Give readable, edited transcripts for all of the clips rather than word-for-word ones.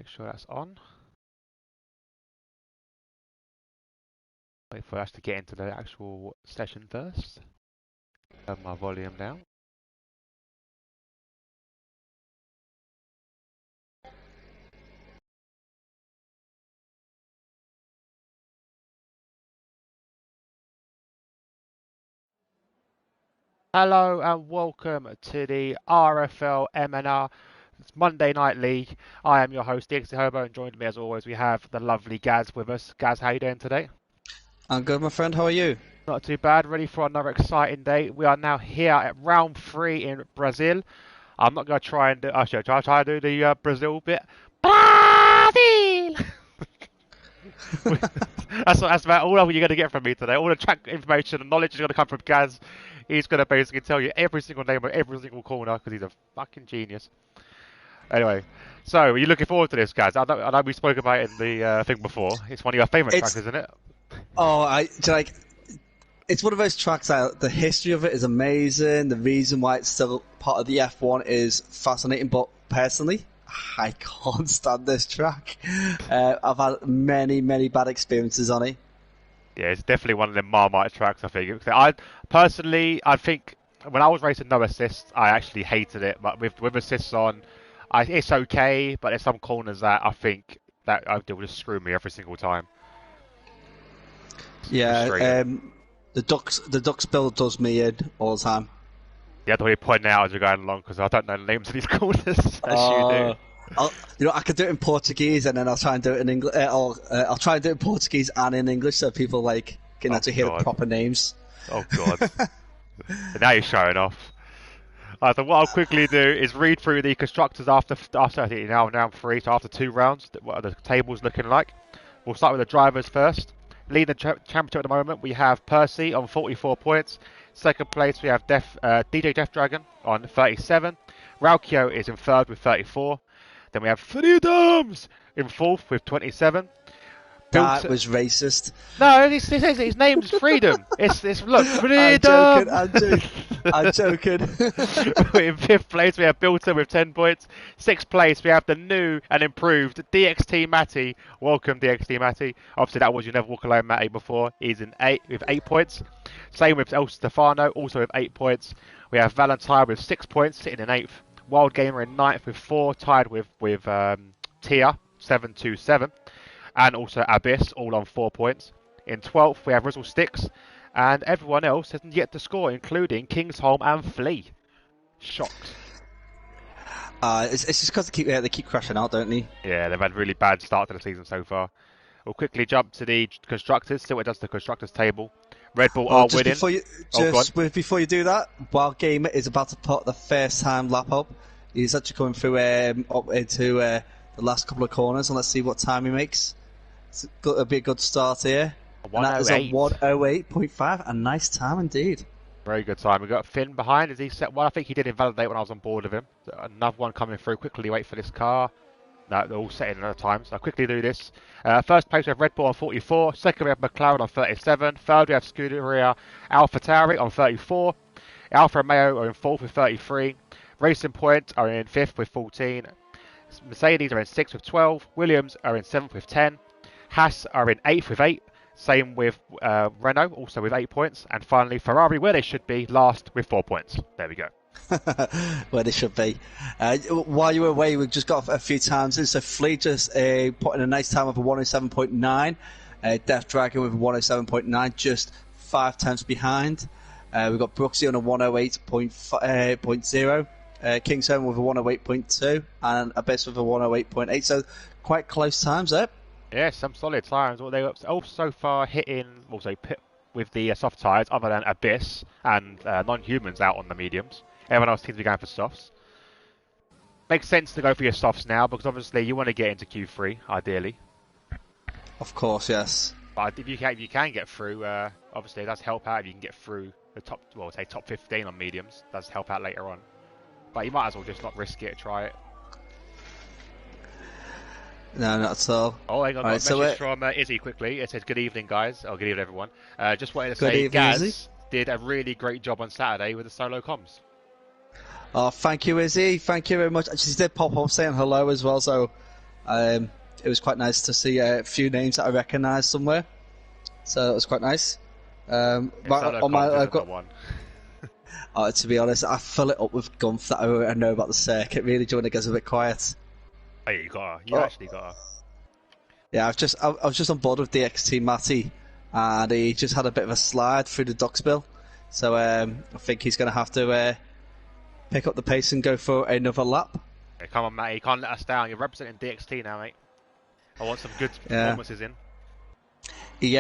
Make sure that's on. Wait for us to get into the actual session first. Turn my volume down. Hello and welcome to the RFL MNR. It's Monday Night League. I am your host, DxT Hobo, and joined me as always we have the lovely Gaz with us. Gaz, how you doing today? I'm good, my friend. How are you? Not too bad. Ready for another exciting day. We are now here at round 3 in Brazil. I'm not going to try and do... Actually, I'll try to do the Brazil bit. Brazil! that's about all you're going to get from me today. All the track information and knowledge is going to come from Gaz. He's going to basically tell you every single name of every single corner because he's a fucking genius. Anyway, so are you looking forward to this, Gaz? I know we spoke about it in the thing before. It's one of your favourite tracks, isn't it? It's one of those tracks that the history of it is amazing. The reason why it's still part of the F1 is fascinating, but personally, I can't stand this track. I've had many bad experiences on it. Yeah, it's definitely one of the Marmite tracks, I think. I think when I was racing no assists, I actually hated it. But with assists on, it's okay. But there's some corners that I think that they will just screw me every single time. Yeah, the ducks build does me in all the time. Yeah, the way you point out as you're going along because I don't know the names of these corners as you do. I could do it in Portuguese and then I'll try and do it in English. I'll try and do it in Portuguese and in English so people can actually hear the proper names. Oh God! Now you're showing off. So what I'll quickly do is read through the constructors after I think now 3, so after 2 rounds. What are the tables looking like? We'll start with the drivers first. Leading the championship at the moment, we have Percy on 44 points. Second place, we have DJ Death Dragon on 37. Raukio is in third with 34. Then we have Freedoms in fourth with 27. That was racist. No, his name's Freedom. It's look, Freedom. I'm joking. In fifth place, we have Bilton with 10 points. Sixth place, we have the new and improved DxT Matty. Welcome, DxT Matty. Obviously, that was your Never Walk Alone Matty before. He's in 8 with 8 points. Same with El Stefano, also with 8 points. We have Valentine with 6 points, sitting in 8th. Wild Gamer in 9th with 4, tied with Tia 727. And also Abyss, all on 4 points. In 12th, we have Rizzle Sticks, and everyone else hasn't yet to score, including Kingsholm and Flea. Shocked. It's just because they keep crashing out, don't they? Yeah, they've had a really bad start to the season so far. We'll quickly jump to the constructors, see what it does to the constructors table. Red Bull are winning. Before you do that, Wild Gamer is about to put the first time lap up. He's actually coming through up into the last couple of corners, and let's see what time he makes. It'll be a good start here. And that is a 1:08.5. A nice time indeed. Very good time. We've got Finn behind. Is he set one? I think he did invalidate when I was on board with him. So another one coming through. Quickly wait for this car. No, they're all set in another time, so I'll quickly do this. First place we have Red Bull on 44. Second we have McLaren on 37. Third we have Scuderia AlphaTauri on 34. Alfa Romeo are in 4th with 33. Racing Point are in 5th with 14. Mercedes are in 6th with 12. Williams are in 7th with 10. Haas are in 8th with 8. Same with Renault, also with 8 points. And finally, Ferrari, where they should be, last with 4 points. There we go. Where they should be. While you were away, we've just got a few times in. So Flea just put in a nice time of a 107.9. Death Dragon with a 107.9, just 5 tenths behind. We've got Brooksy on a 108.0. Kingsholm with a 108.2. And Abyss with a 108.8. So quite close times there. Yeah, some solid tyres. Well, they all so far hitting also pit with the soft tyres, other than Abyss and non-humans out on the mediums. Everyone else seems to be going for softs. Makes sense to go for your softs now because obviously you want to get into Q3 ideally. Of course, yes. But if you can get through, obviously it does help out if you can get through the top 15 on mediums. It does help out later on. But you might as well just not risk it. Try it. No, not at all. Oh, I got a message from Izzy quickly. It says, good evening, guys. Oh, good evening, everyone. Just wanted to say, Gaz did a really great job on Saturday with the solo comms. Oh, thank you, Izzy. Thank you very much. She did pop up saying hello as well, so It was quite nice to see a few names that I recognised somewhere, so it was quite nice. To be honest, I fill it up with gumph that I know about the circuit. Really, when it gets a bit quiet. Oh, you actually got her. Yeah, I was just on board with DxT Matty, and he just had a bit of a slide through the Duxbill, so I think he's going to have to pick up the pace and go for another lap. Hey, come on, Matty, you can't let us down. You're representing DxT now, mate. I want some good performances in. He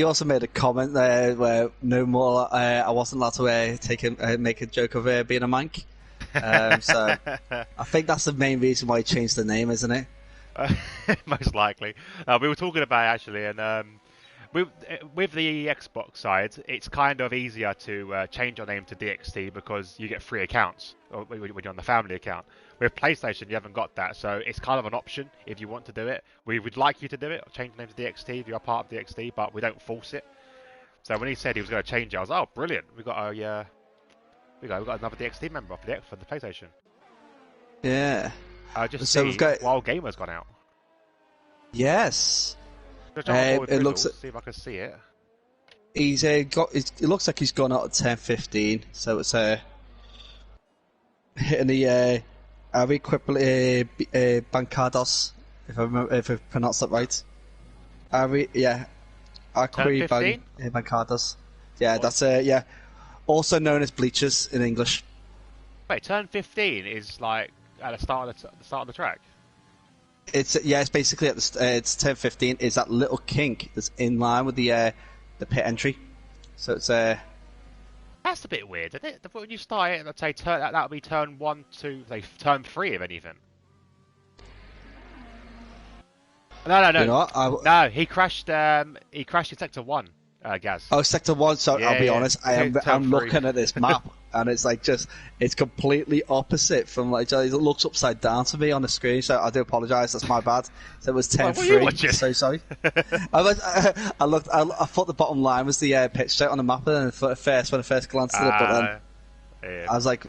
also made a comment there where no more. I wasn't allowed to make a joke of being a mank. So I think that's the main reason why he changed the name, isn't it? Most likely. We were talking about it, actually, and with the Xbox side, it's kind of easier to change your name to DxT because you get free accounts when you're on the family account. With PlayStation, you haven't got that, so it's kind of an option if you want to do it. We would like you to do it, change the name to DxT if you're part of DxT, but we don't force it. So when he said he was going to change it, I was like, oh, brilliant! We got another DxT member for the PlayStation. Yeah. So Wild Gamer's gone out. Yes. It looks. See if I can see it. It looks like he's gone out at 10:15, so it's hitting the Ari Bancados, if I pronounced that right. Ari Bancados. Yeah, that's also known as bleachers in English. Wait, turn 15 is like at the start of the track. It's basically at it's 10:15 is that little kink that's in line with the pit entry. So it's That's a bit weird, isn't it? When you start it, let's say that would be turn 1, 2, turn 3 if anything. No. You know what? No, he crashed in sector 1. Gaz. Oh, sector 1. So I'll be honest, I'm looking at this map, and it's like it's completely opposite from it looks upside down to me on the screen. So I do apologise. That's my bad. So it was 10-3. So sorry. I thought the bottom line was the pit straight on the map, and when I first glanced at it, but then I was like,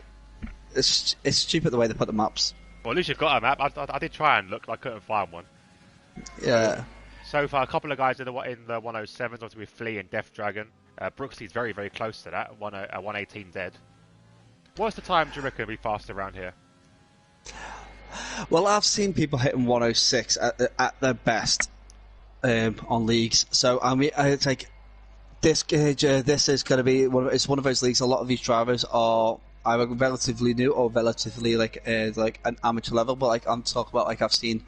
it's stupid the way they put the maps. Well, at least you've got a map. I did try and look, I couldn't find one. Yeah. So far, a couple of guys in the 107s, obviously with Flea and Death Dragon. Brooksy's very, very close to that, 118 dead. What's the time do you reckon will be fast around here? Well, I've seen people hitting 106 at their best on leagues. So I mean, it's like this is going to be it's one of those leagues. A lot of these drivers are either relatively new or relatively like an amateur level. But like I'm talking about, like I've seen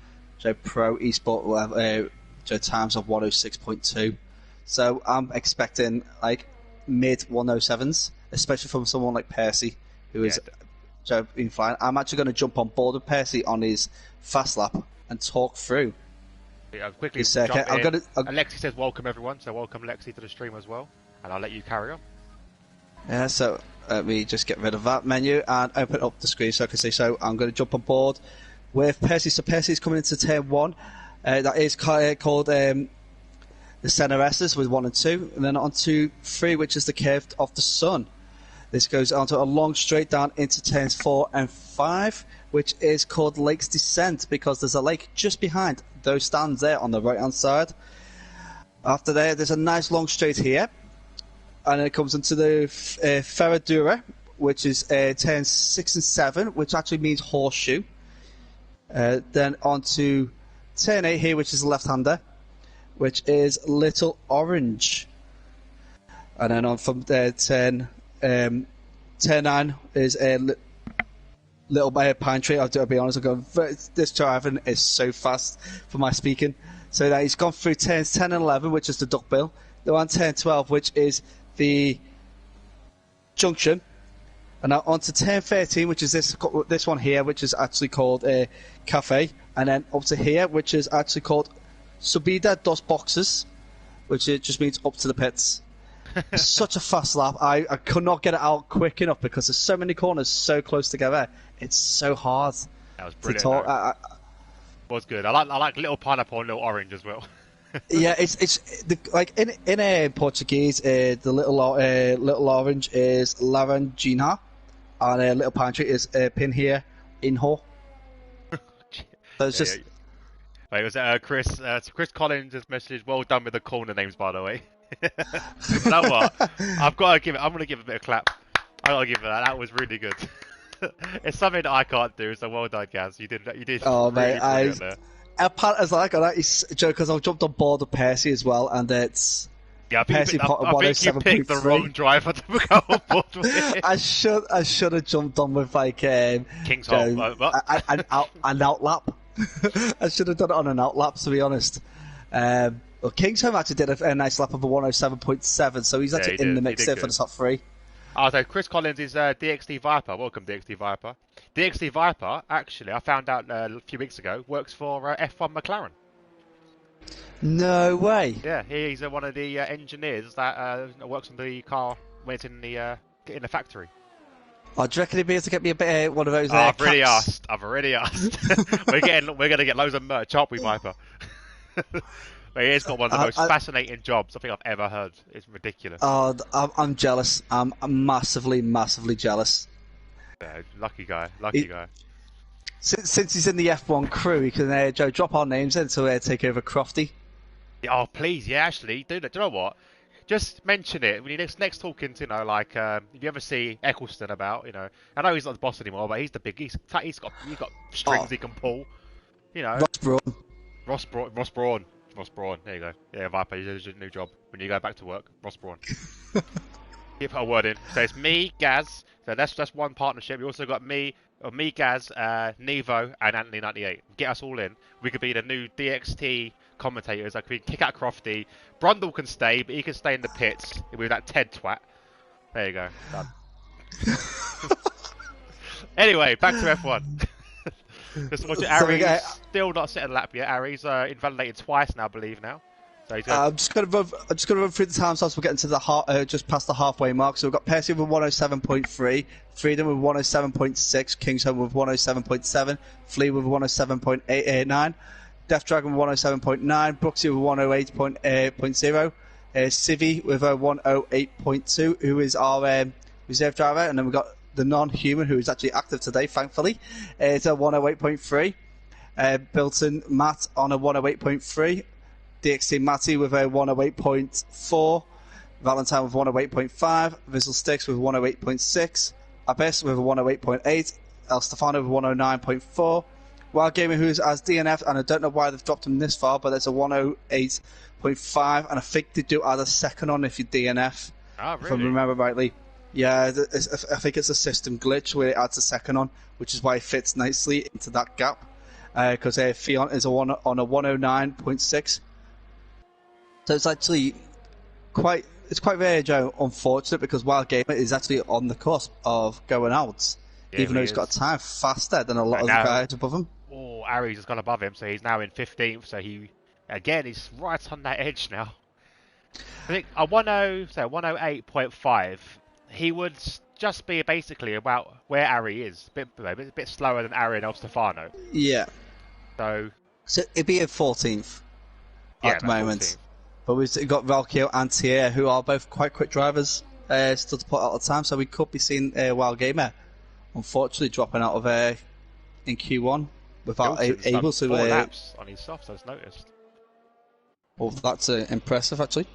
pro esport level. Times of 106.2, so I'm expecting like mid 107s, especially from someone like Percy, who is been flying. I'm actually going to jump on board with Percy on his fast lap and talk through. Yeah, quickly his circuit. Alexi says welcome everyone, so welcome Lexi to the stream as well, and I'll let you carry on. Yeah, so let me just get rid of that menu and open up the screen so I can see. So I'm going to jump on board with Percy. So Percy's coming into turn 1. That is called the Center S's with 1 and 2, and then on to 3, which is the curve of the sun. This goes onto a long straight down into turns 4 and 5, which is called Lake's Descent because there's a lake just behind those stands there on the right hand side. After there's a nice long straight here, and then it comes into the Ferradura, which is turns 6 and 7, which actually means horseshoe. Then on to turn 8 here, which is a left-hander, which is Little Orange. And then on from there, turn 9 is a Little Pine Tree. I'll be honest, this driving is so fast for my speaking. So that he's gone through turns 10 and 11, which is the Duckbill. Then on turn 12, which is the Junction. And now on to turn 13, which is this one here, which is actually called a Cafe. And then up to here, which is actually called Subida dos Boxes, which it just means up to the pits. Such a fast lap. I could not get it out quick enough because there's so many corners so close together. It's so hard. That was brilliant. Was good. I like Little Pineapple and Little Orange as well. Yeah, it's like in Portuguese, the little orange is Laranjinha, and Little Pine Tree is Pinheir Inho. So it's just Wait, was it Chris? Chris Collins has messaged, "Well done with the corner names, by the way." You know what? I've got to give it. I'm gonna give it a bit of clap. I gotta give it that. That was really good. It's something that I can't do. So well done, Gaz. You did. You did Oh really mate, brilliant there. as like on that, Joe, because I've jumped on board with Percy as well, and it's Yeah, Percy pot at I think you picked the 107.3. wrong driver to go on board with. I should have jumped on with like King's Hole. Joe, What? an outlap. I should have done it on an outlap, to be honest. Well, Kingsholm actually did a nice lap of a 107.7, so he's actually in the mix there for the top three. Oh, so Chris Collins is DxT Viper. Welcome, DxT Viper. DxT Viper, actually, I found out a few weeks ago, works for F1 McLaren. No way. Yeah, he's one of the engineers that works on the car when it's in the factory. Oh, do you reckon he'd be able to get me a bit one of those? I've already asked. We're gonna get loads of merch, aren't we, Viper? But he's got one of the most fascinating jobs I think I've ever heard. It's ridiculous. Oh, I'm jealous. I'm massively, massively jealous. Yeah, lucky guy. Since he's in the F1 crew, he can Joe drop our names in to take over Crofty. Yeah, oh, please, yeah, actually, do that. Do you know what? Just mention it when you're next talking to, like, if you ever see Eccleston about, I know he's not the boss anymore, but he's the big, he's got strings he can pull, Ross Brawn. There you go. Yeah, Viper, there's your new job when you go back to work. Ross Brawn. Give a word in. So it's me, Gaz. So that's one partnership. We also got me, Gaz, Nevo, and Anthony98. Get us all in. We could be the new DxT commentators. Like we can kick out Crofty. Brundle can stay, but he can stay in the pits with that Ted twat. There you go. Done. Anyway, back to F1. Just watch it. Ari's still not set a lap yet. Ari's invalidated twice now, I believe now. So he's I'm just gonna run through the time slots. We're getting to the just past the halfway mark. So we've got Percy with 107.3, Freedom with 107.6, Kingsholm with 107.7, Flea with 107.889, Death Dragon with 107.9, Brooksy with 108.0, Civi with 108.2, who is our reserve driver, and then we've got the non-human who is actually active today, thankfully. It's a 108.3. Built-in Matt on a 108.3. DxT Matty with a 108.4. Valentine with 108.5. Visual Sticks with 108.6. Abyss with a 108.8. El Stefano with 109.4. Wild Gamer, who's as DNF, and I don't know why they've dropped him this far, but there's a 108.5, and I think they do add a second on if you DNF. Oh, really? If I remember rightly. Yeah, I think it's a system glitch where it adds a second on, which is why it fits nicely into that gap. Because Fion is on a 109.6. So it's actually quite very, Joe, unfortunate, because Wild Gamer is actually on the cusp of going out, even though he's got a time faster than a lot of the guys above him. Oh, Ari's has gone above him, so he's now in 15th. So he's right on that edge now. I think a 108.5. He would just be basically about where Ari is, a bit slower than Ari and El Stefano. Yeah. So it'd be at 14th at the moment. 14th. But we've got Valkyrie and Tier, who are both quite quick drivers, still to put out the time. So we could be seeing Wild Gamer, unfortunately, dropping out of in Q1 without able to. 4 laps on his softs, I've noticed. Well, that's impressive, actually.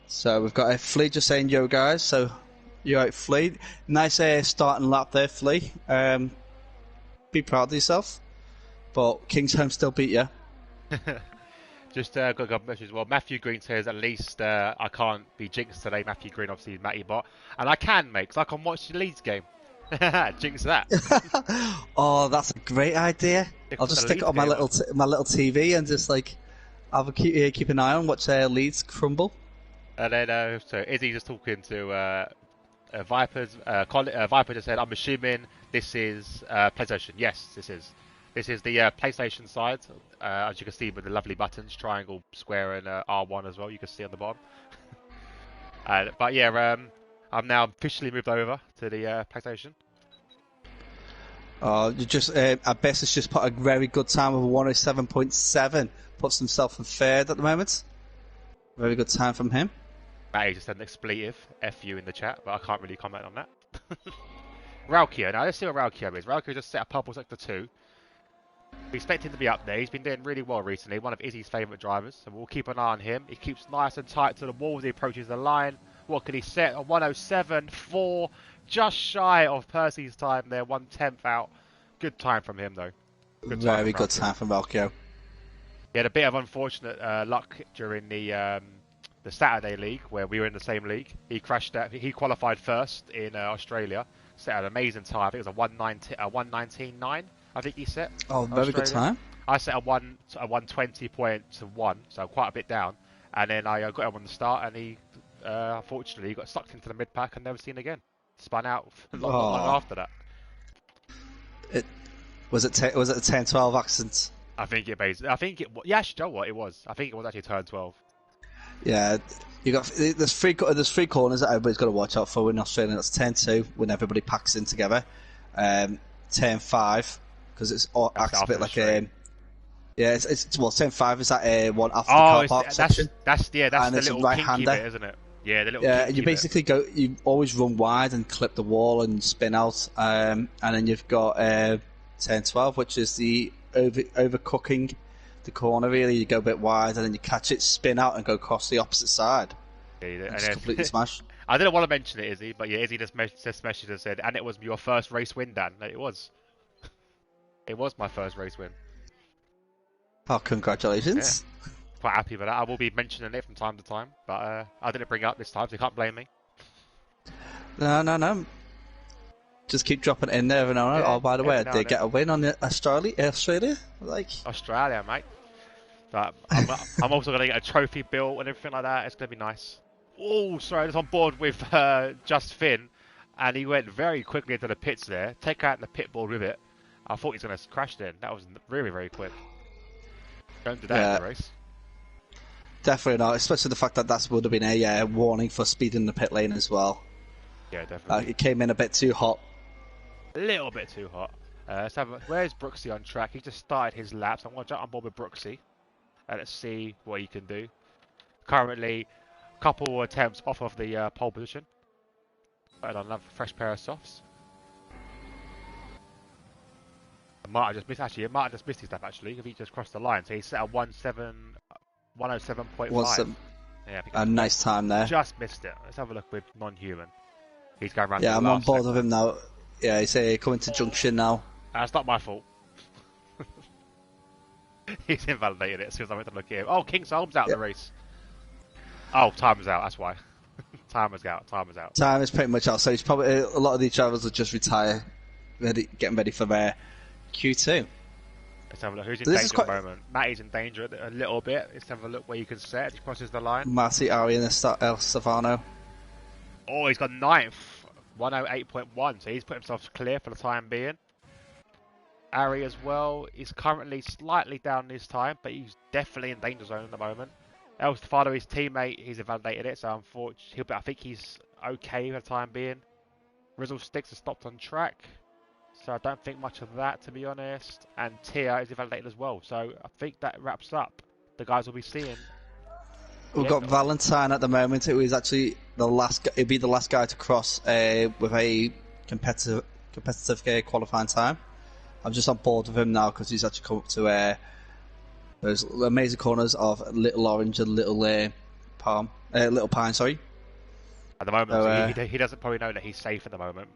So we've got Flea just saying, "Yo, guys." So you're right, Flea. Nice starting lap there, Flea. Be proud of yourself. But Kingsholm still beat you. Just got a message as well. Matthew Green says, at least I can't be jinxed today. Matthew Green, obviously, is Matty Bot. And I can, mate, because I can watch the Leeds game. Jinx that. Oh, that's a great idea. I'll just stick it on my little TV and just keep an eye on watch Leeds crumble. And then, so Izzy just talking to Vipers. Viper just said, I'm assuming this is PlayStation. Yes, this is. This is the PlayStation side, as you can see with the lovely buttons, triangle, square, and R1 as well. You can see on the bottom. But yeah, I'm now officially moved over to the PlayStation. Abyss has just put a very good time of 107.7. Puts himself in third at the moment. Very good time from him. Matty just said an expletive, F you in the chat, but I can't really comment on that. Raukio, now let's see what Raukio is. Raukio just set a purple sector 2. We expect him to be up there. He's been doing really well recently. One of Izzy's favourite drivers, so we'll keep an eye on him. He keeps nice and tight to the wall as he approaches the line. What could he set? A 107.4, just shy of Percy's time there, 1/10 out. Good time from him though. Very good time from Valkyo. He had a bit of unfortunate luck during the Saturday league where we were in the same league. He crashed out. He qualified first in Australia. Set an amazing time. I think it was a 119.9. I think he set. Oh, very good time. I set a 120.1, so quite a bit down. And then I got him on the start, and he unfortunately he got sucked into the mid pack and never seen again. Spun out not long after that. Was it a 10-12 accident? I think it basically. I think it. Yeah, you know what it was. I think it was actually turn 12. Yeah, there's three corners that everybody's got to watch out for in Australia. That's 10-2 when everybody packs in together. 10-5 because it's acts a bit like a. Yeah, it's 10-5 is that one after the car park section. That's the little kinky bit, isn't it? Yeah, the little. Yeah, you basically you always run wide and clip the wall and spin out, and then you've got 10-12, which is the overcooking the corner. Really, you go a bit wide and then you catch it, spin out, and go across the opposite side. Yeah, and just completely smash. I didn't want to mention it, Izzy, but yeah, Izzy just messaged and said, and it was your first race win, Dan. It was. It was my first race win. Oh, congratulations. Yeah. Quite happy with that. I will be mentioning it from time to time, but I didn't bring it up this time, so you can't blame me. No. Just keep dropping it in there every now and then. Oh, by the way, did they get a win on Australia? Australia, mate. But I'm also going to get a trophy built and everything like that. It's going to be nice. Oh, sorry, I was on board with Just Finn, and he went very quickly into the pits there. Take out the pit board with it. I thought he was going to crash then. That was really, very quick. Don't do that in the race. Definitely not, especially the fact that would have been a warning for speeding the pit lane as well. Yeah, definitely. It came in a bit too hot. A little bit too hot. Where's Brooksy on track? He just started his laps. I'm going to jump on board with Brooksy. And let's see what he can do. Currently, a couple attempts off of the pole position. But another fresh pair of softs. It might have just missed his lap actually, if he just crossed the line. So he set a 107.5. Yeah, a nice time there. Just missed it. Let's have a look with non-human. He's going around. Yeah, I'm on board with him now. Yeah, he's coming to junction now. That's not my fault. He's invalidated it as soon as I went to look at him. Oh, King Solm's out of the race. Oh, time is out. That's why. Time is out. Time is pretty much out. So he's probably a lot of these drivers will just retire, getting ready for their Q2. Let's have a look. Who's in danger at the moment? Matty's in danger a little bit. Let's have a look where you can set. He crosses the line. Matty, Ari, and El Stefano. Oh, he's got 9th. 108.1. So he's put himself clear for the time being. Ari as well. He's currently slightly down this time, but he's definitely in danger zone at the moment. El Stefano, his teammate, he's invalidated it. So unfortunately, I think he's okay for the time being. Rizzle Sticks has stopped on track. So I don't think much of that, to be honest. And Tia is invalidated as well. So I think that wraps up the guys we'll be seeing. We've got Valentine at the moment. It was actually the last. It'd be the last guy to cross with a competitive qualifying time. I'm just on board with him now because he's actually come up to those amazing corners of Little Orange and Little Pine. Sorry. At the moment, so he doesn't probably know that he's safe at the moment.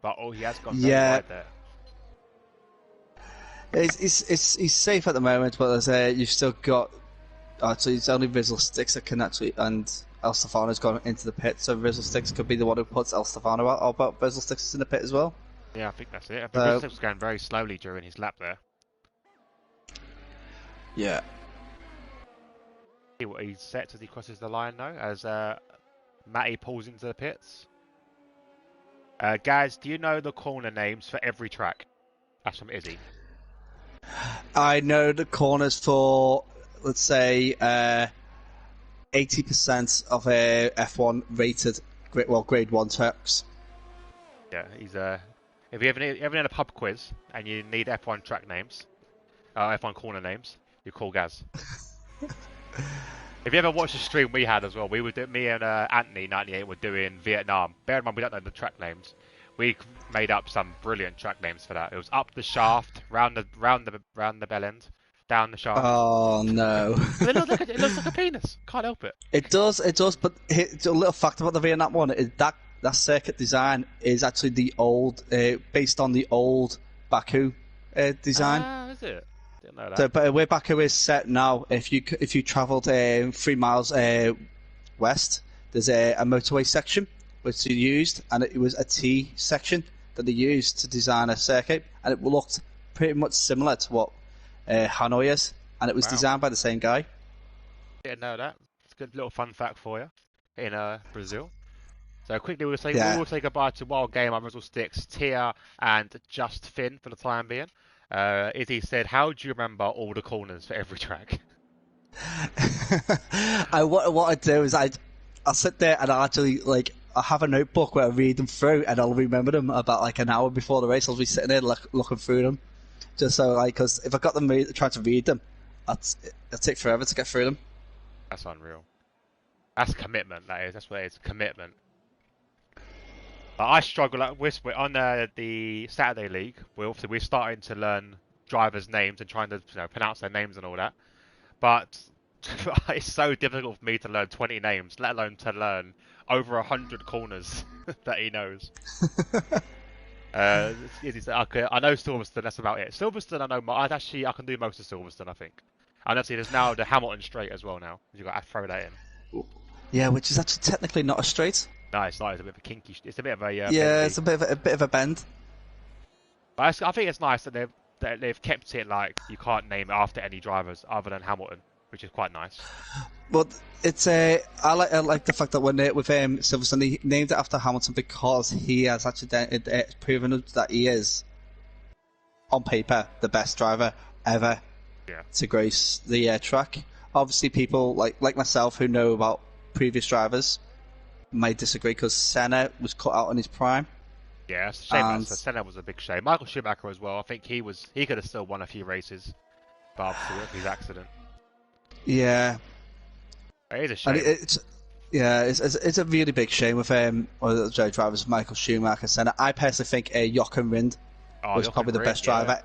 But he has gone very wide there. He's safe at the moment, but you've still got. So it's only Rizzle Sticks that can actually, and El Stefano's gone into the pit, so Rizzle Sticks could be the one who puts El Stefano out. Or about Rizzle Sticks is in the pit as well. Yeah, I think that's it. Rizzle Sticks was going very slowly during his lap there. Yeah. See what he's set as he crosses the line though, as Matty pulls into the pits. Gaz, do you know the corner names for every track? That's from Izzy. I know the corners for, let's say, 80% of F1 rated grade 1 tracks. Yeah, he's if you ever in a pub quiz and you need F1 track names, F1 corner names, you call Gaz. If you ever watched the stream we had as well, me and Anthony 98 were doing Vietnam. Bear in mind we don't know the track names. we made up some brilliant track names for that. It was up the shaft, round the bell end, down the shaft. Oh no! It looks like a penis. Can't help it. It does. But a little fact about the Vietnam one is that circuit design is actually the old, based on the old Baku design. Ah, is it? Didn't know that. So, but where Baku is set now, if you travelled 3 miles west, there's a motorway section which they used, and it was a T section that they used to design a circuit, and it looked pretty much similar to what Hanoi is, and it was designed by the same guy. Didn't know that. It's a good little fun fact for you in Brazil. So quickly we will say goodbye to Wild Game, Muzzle Sticks, Tia, and Just Finn for the time being. Izzy said, "How do you remember all the corners for every track?" What I do is I'll sit there and I'll actually I have a notebook where I read them through, and I'll remember them about like an hour before the race. I'll be sitting there looking through them, just so because if I got them trying to read them, it'll take forever to get through them. That's unreal. That's commitment. That is. That's what it is. Commitment. But I struggle. We're on the Saturday League. We're starting to learn drivers' names and trying to pronounce their names and all that. But it's so difficult for me to learn 20 names, let alone to learn over 100 corners that he knows. I know Silverstone. That's about it. Silverstone, I know. I can do most of Silverstone. I think. And obviously, there's now the Hamilton Straight as well. Now you've got to throw that in. Yeah, which is actually technically not a straight. No, it's not. It's a bit of a kinky. It's a bit of a yeah. bendy. It's a bit of a bend. But I think it's nice that they've kept it like you can't name it after any drivers other than Hamilton, which is quite nice. But it's I like the fact that when with Silverstone they named it after Hamilton because he has actually proven that he is on paper the best driver ever to grace the track. Obviously, people like myself who know about previous drivers might disagree because Senna was cut out in his prime. Yeah, it's a shame. Senna was a big shame. Michael Schumacher as well. I think he could have still won a few races, but obviously with his accident. Yeah, it is a shame. And it's a really big shame with drivers Michael Schumacher, Senna. I personally think Jochen Rindt was probably the best driver.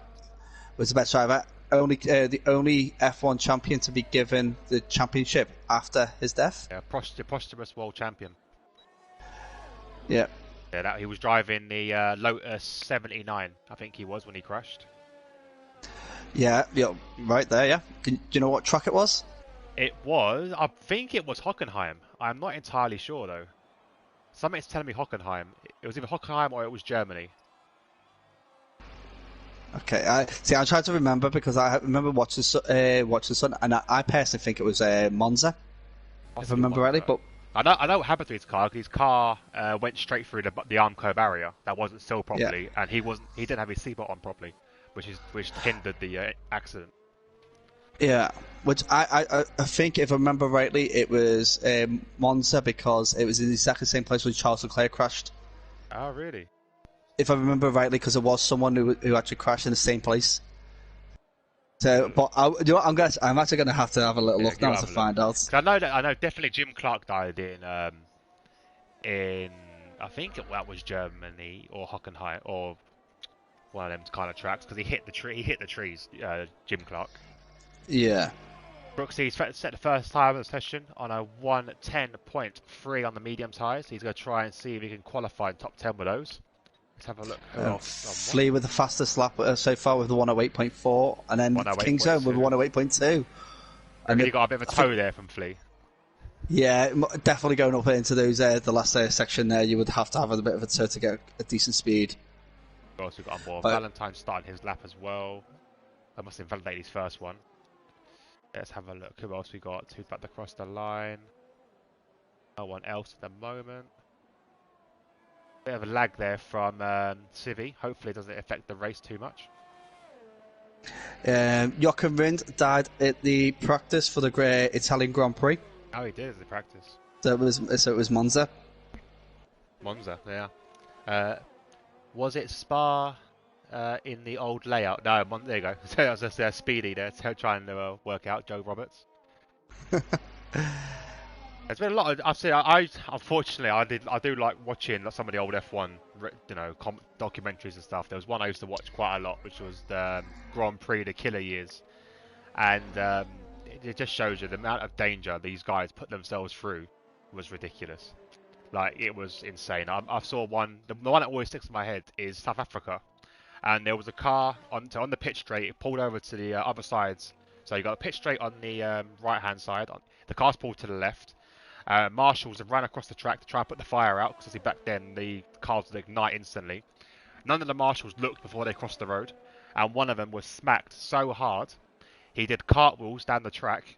Was the best driver. The only F1 champion to be given the championship after his death. Yeah, posthumous world champion. Yeah. Yeah, he was driving the Lotus 79, I think he was when he crashed. Yeah, right there, yeah. Do you know what track it was? I think it was Hockenheim. I'm not entirely sure though. Something's telling me Hockenheim. It was either Hockenheim or it was Germany. Okay, I'm trying to remember because I remember watching Sun, and I personally think it was Monza, if I remember rightly. But I know what happened to his car. His car went straight through the Armco barrier that wasn't sealed properly, and he didn't have his seatbelt on properly, which hindered the accident. Yeah, which I think if I remember rightly, it was Monza because it was in exactly the same place where Charles Leclerc crashed. Oh, really? If I remember rightly, because there was someone who actually crashed in the same place. So, but I'm actually going to have a little look now to find out. I know definitely Jim Clark died in I think that was Germany or Hockenheim or one of them kind of tracks because he hit the trees. Jim Clark. Yeah. Brooksy's set the first time in the session on a 1:10.3 on the medium tyres. He's going to try and see if he can qualify in top 10 with those. Let's have a look. Flea with the fastest lap so far with the 108.4, and then Kingston with 108.2. And you got a bit of a toe there from Flea. Yeah, definitely going up into those the last section there. You would have to have a bit of a toe to get a decent speed. Of course, we've got on board. Valentine starting his lap as well. I must invalidate his first one. Let's have a look. Who else we got? Who's back across the line? No one else at the moment. Bit of a lag there from Civi. Hopefully it doesn't affect the race too much. Jochen Rindt died at the practice for the Italian Grand Prix. Oh, he did at the practice. So it was Monza. Monza, yeah. Was it Spa in the old layout? No, there you go. So I was just Speedy there trying to work out Joe Roberts. There's been a lot of. I've seen. I unfortunately I do like watching some of the old F1 documentaries and stuff. There was one I used to watch quite a lot, which was the Grand Prix the Killer Years, and it just shows you the amount of danger these guys put themselves through was ridiculous. Like it was insane. I saw one. The one that always sticks in my head is South Africa, and there was a car on the pit straight. It pulled over to the other sides. So you got a pit straight on the right hand side. The car's pulled to the left. Marshals have ran across the track to try and put the fire out because back then the cars would ignite instantly. None of the marshals looked before they crossed the road, and one of them was smacked so hard he did cartwheels down the track.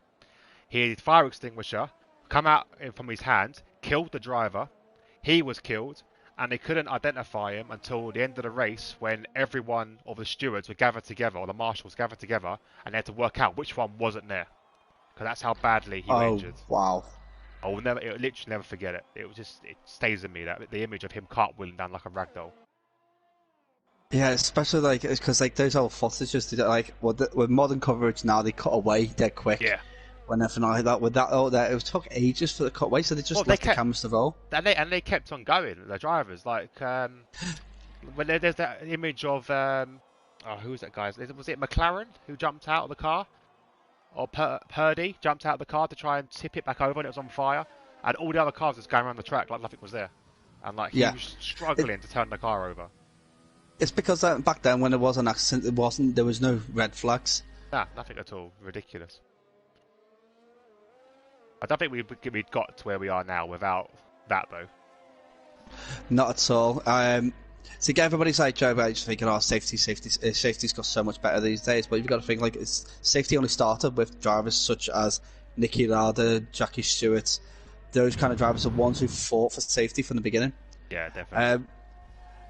He had fire extinguisher come out from his hand, killed the driver. He was killed, and they couldn't identify him until the end of the race when everyone of the stewards were gathered together, or the marshals gathered together, and they had to work out which one wasn't there. Because that's how badly he was injured. Wow. I will literally never forget it. It stays in me, that the image of him cartwheeling down like a ragdoll. Yeah, especially like because like those old footages, like with modern coverage now, they cut away dead quick. Yeah. When anything like that, with that, it took ages for the cut away, so they just left the cameras to roll. And they kept on going. The drivers, like when there's that image of who was that guy? Was it McLaren who jumped out of the car? Or Purdy jumped out of the car to try and tip it back over and it was on fire, and all the other cars just going around the track like nothing was there, and like he was struggling to turn the car over. It's because back then when there was an accident, there was no red flags. Nah, nothing at all. Ridiculous. I don't think we got to where we are now without that though. Not at all. So again, everybody's like Joe, just thinking, "Oh, safety's got so much better these days." But you've got to think like safety only started with drivers such as Nicky Lauda, Jackie Stewart. Those kind of drivers are ones who fought for safety from the beginning. Yeah, definitely.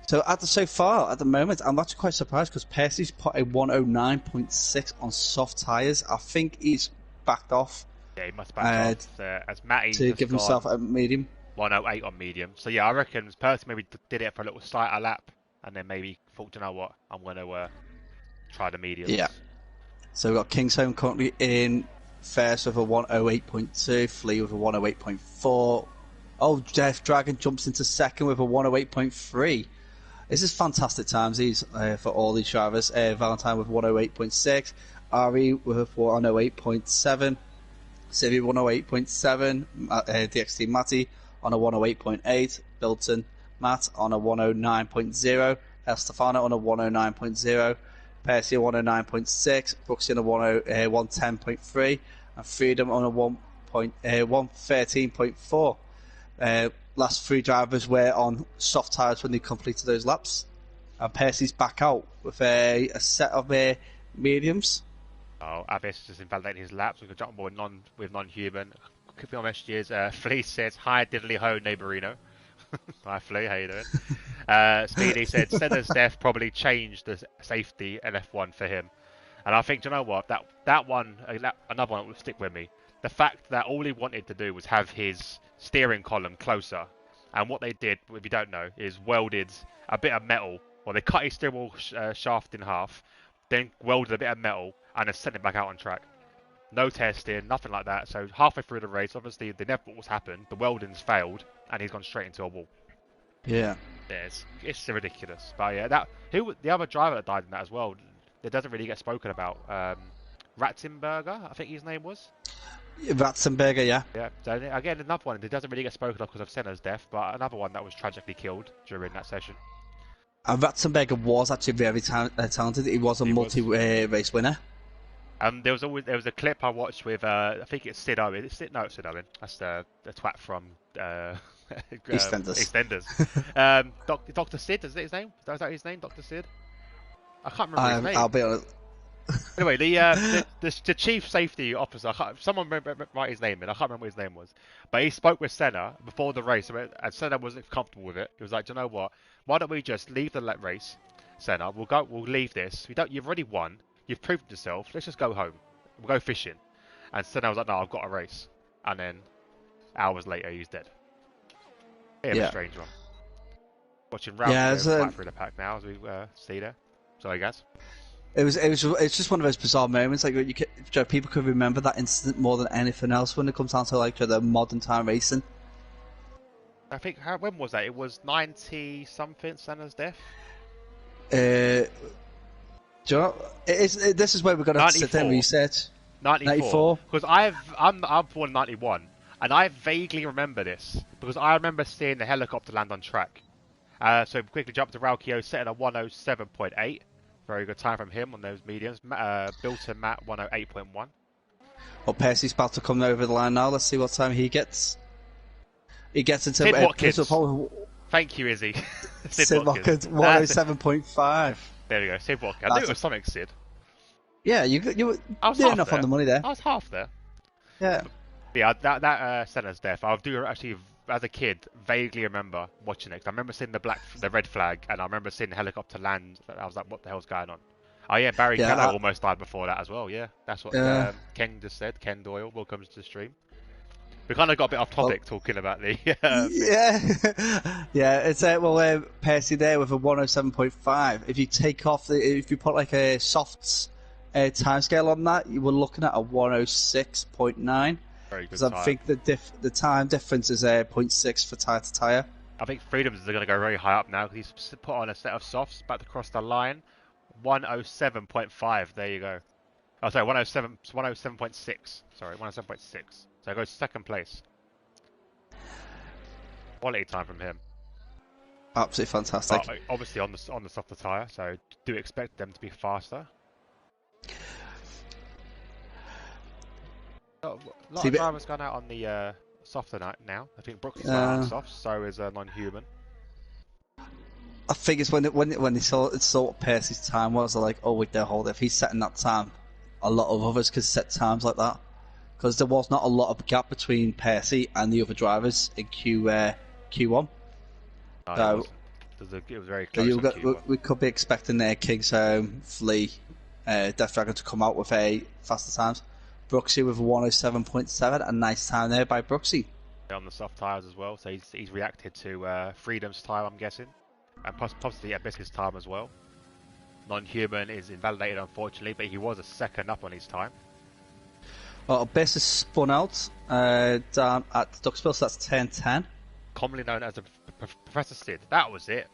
So far at the moment, I'm actually quite surprised because Percy's put a 109.6 on soft tyres. I think he's backed off. Yeah, he must back off as Matty to give himself a medium. 108 on medium. So yeah, I reckon Percy maybe did it for a little slighter lap, and then maybe thought, you know what, I'm going to try the mediums. Yeah. So we've got Kingsholm currently in first with a 108.2, Flea with a 108.4. Oh, Jeff Dragon jumps into second with a 108.3. This is fantastic times for all these drivers. Valentine with 108.6, Ari with 108.7, Civi 108.7, DxT Matty on a 108.8, Bilton Matt on a 109.0, Estefano on a 109.0, Percy on 109.6, Brooksy on a 110.3, and Freedom on a 113.4. Last three drivers were on soft tyres when they completed those laps. And Percy's back out with a set of mediums. Oh, Abyss just invalidating his laps. We've got jump board with non-human. Could be on messages. Flea says, "Hi, diddly ho, neighborino." Hi, Flea. How you doing? Speedy said, "Senna's death probably changed the safety in F1 for him." And I think, you know what? That one, another one that will stick with me. The fact that all he wanted to do was have his steering column closer, and what they did, if you don't know, is welded a bit of metal. Well, they cut his steering wheel shaft in half, then welded a bit of metal, and then sent it back out on track. No testing, nothing like that. So halfway through the race, obviously they never thought what's happened. The welding's failed, and he's gone straight into a wall. Yeah. Yeah, it's ridiculous. But yeah, the other driver that died in that as well, it doesn't really get spoken about. Ratzenberger, I think his name was. Ratzenberger, yeah. Yeah. So again, another one that doesn't really get spoken of because of Senna's death, but another one that was tragically killed during that session. And Ratzenberger was actually very talented. He was a multi-race winner. There was a clip I watched with I think it's Sid Owen. It's Sid Owen. That's the twat from EastEnders. Dr. Sid, is that his name? Is that his name, Dr. Sid? I can't remember his name. I'll be honest. Anyway, the chief safety officer, someone write his name in. I can't remember what his name was, but he spoke with Senna before the race, and Senna wasn't comfortable with it. He was like, "Do you know what? Why don't we just leave the race, Senna? We'll leave this. You've already won. You've proved yourself. Let's just go home. We'll go fishing." And Senna was like, "No, I've got a race." And then hours later, he's dead. A strange one. Watching round right through the pack now as we see there. Sorry, guys. It's just one of those bizarre moments. Like people could remember that incident more than anything else when it comes down to like the modern time racing. I think when was that? It was 90 something. Senna's death. Do you know? This is where we're gonna have to sit down and research. 94. Because I'm born in 91, and I vaguely remember this because I remember seeing the helicopter land on track. So quickly jump to Raukio, setting a 107.8. Very good time from him on those mediums. Built and Matt 108.1. Well, Percy's about to come over the line now. Let's see what time he gets. He gets into Sid Watkins. Thank you, Izzy. Sid Watkins 107.5. There we go, Sid Watkins. I knew it was something, Sid. Yeah, you were near enough on the money there. I was half there. Yeah. Yeah, that Senna's death, I do actually, as a kid, vaguely remember watching it. I remember seeing the red flag, and I remember seeing the helicopter land. I was like, what the hell's going on? Oh yeah, Barry Keller almost died before that as well. Yeah, that's what Ken just said. Ken Doyle, welcome to the stream. We kind of got a bit off topic talking about the... yeah, it's Percy there with a 107.5. If you take off if you put like a soft timescale on that, you were looking at a 106.9. Very good. Because I think the time difference is 0.6 for tyre to tyre. I think Freedoms are going to go very high up now because he's put on a set of softs about to cross the line. 107.5. There you go. Oh, sorry, 107.6. Sorry, 107.6. So it goes second place. Quality time from him. Absolutely fantastic. But obviously on the softer tyre, so do expect them to be faster. A lot of drivers gone out on the softer now. I think Brooks is on softs, so is Non-Human. I think it's when they saw what Percy's time was, they're like, oh wait, hold it. If he's setting that time, a lot of others could set times like that. Because there was not a lot of gap between Percy and the other drivers in Q1. No, so it was very close. We could be expecting King's Home, Flea, Death Dragon to come out with a faster times. Brooksy with a 107.7, a nice time there by Brooksy. On the soft tyres as well, so he's reacted to Freedom's time, I'm guessing, and possibly Abyss's time as well. Non-Human is invalidated, unfortunately, but he was a second up on his time. Well, Abyss is spun out down at Duxville, so that's 10-10. Commonly known as Professor Sid. That was it.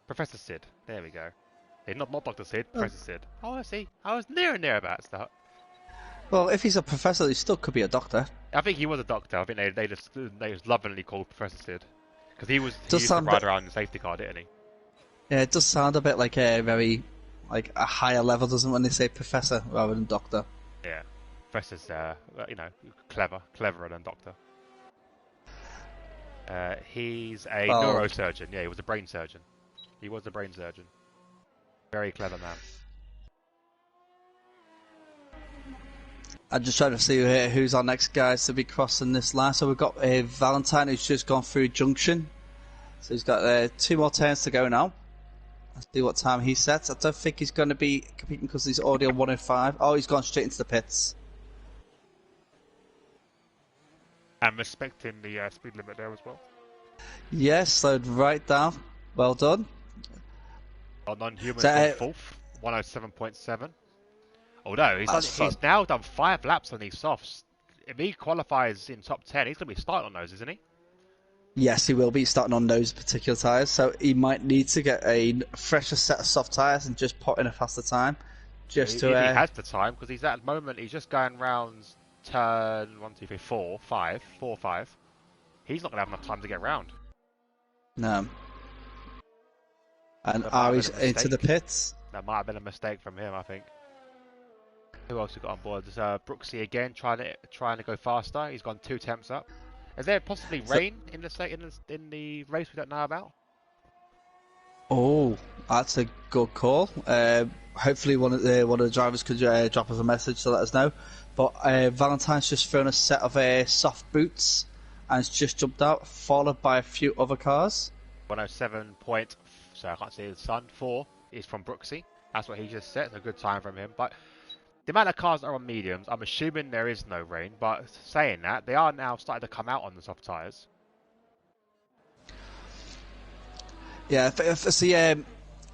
Professor Sid. There we go. Not Dr. Sid, Professor Sid. Oh, I see. I was near and thereabouts that. Well, if he's a professor, he still could be a doctor. I think he was a doctor. I think they just lovingly called Professor Sid. Because he used to ride around in the safety car, didn't he? Yeah, it does sound a bit like a very, like a higher level, doesn't it, when they say professor rather than doctor? Yeah. Professor's, cleverer than doctor. He's a neurosurgeon. Yeah, he was a brain surgeon. He was a brain surgeon. Very clever man. I'm just trying to see who's our next guys to be crossing this line. So we've got Valentine who's just gone through Junction. So he's got 2 more turns to go now. Let's see what time he sets. I don't think he's going to be competing because he's already on 105. Oh, he's gone straight into the pits. And respecting the speed limit there as well. Yes, slowed right down. Well done. Non-Human's on fourth, 107.7. Although he's now done 5 laps on these softs. If he qualifies in top 10, he's going to be starting on those, isn't he? Yes, he will be starting on those particular tyres. So he might need to get a fresher set of soft tyres and just put in a faster time. He has the time because he's at the moment he's just going round turn 1, 2, 3, 4, 5, 4, 5. He's not going to have enough time to get round. No. And Ari's into the pits. That might have been a mistake from him, I think. Who else we got on board? There's Brooksy again, trying to go faster. He's gone 2 temps up. Is there possibly rain in the race we don't know about? Oh, that's a good call. Hopefully one of the drivers could drop us a message to let us know. But Valentine's just thrown a set of soft boots and it's just jumped out, followed by a few other cars. 107 point, so I can't see the sun. 4 is from Brooksy. That's what he just set. It's a good time from him. But the amount of cars that are on mediums, I'm assuming there is no rain. But saying that, they are now starting to come out on the soft tyres. Yeah,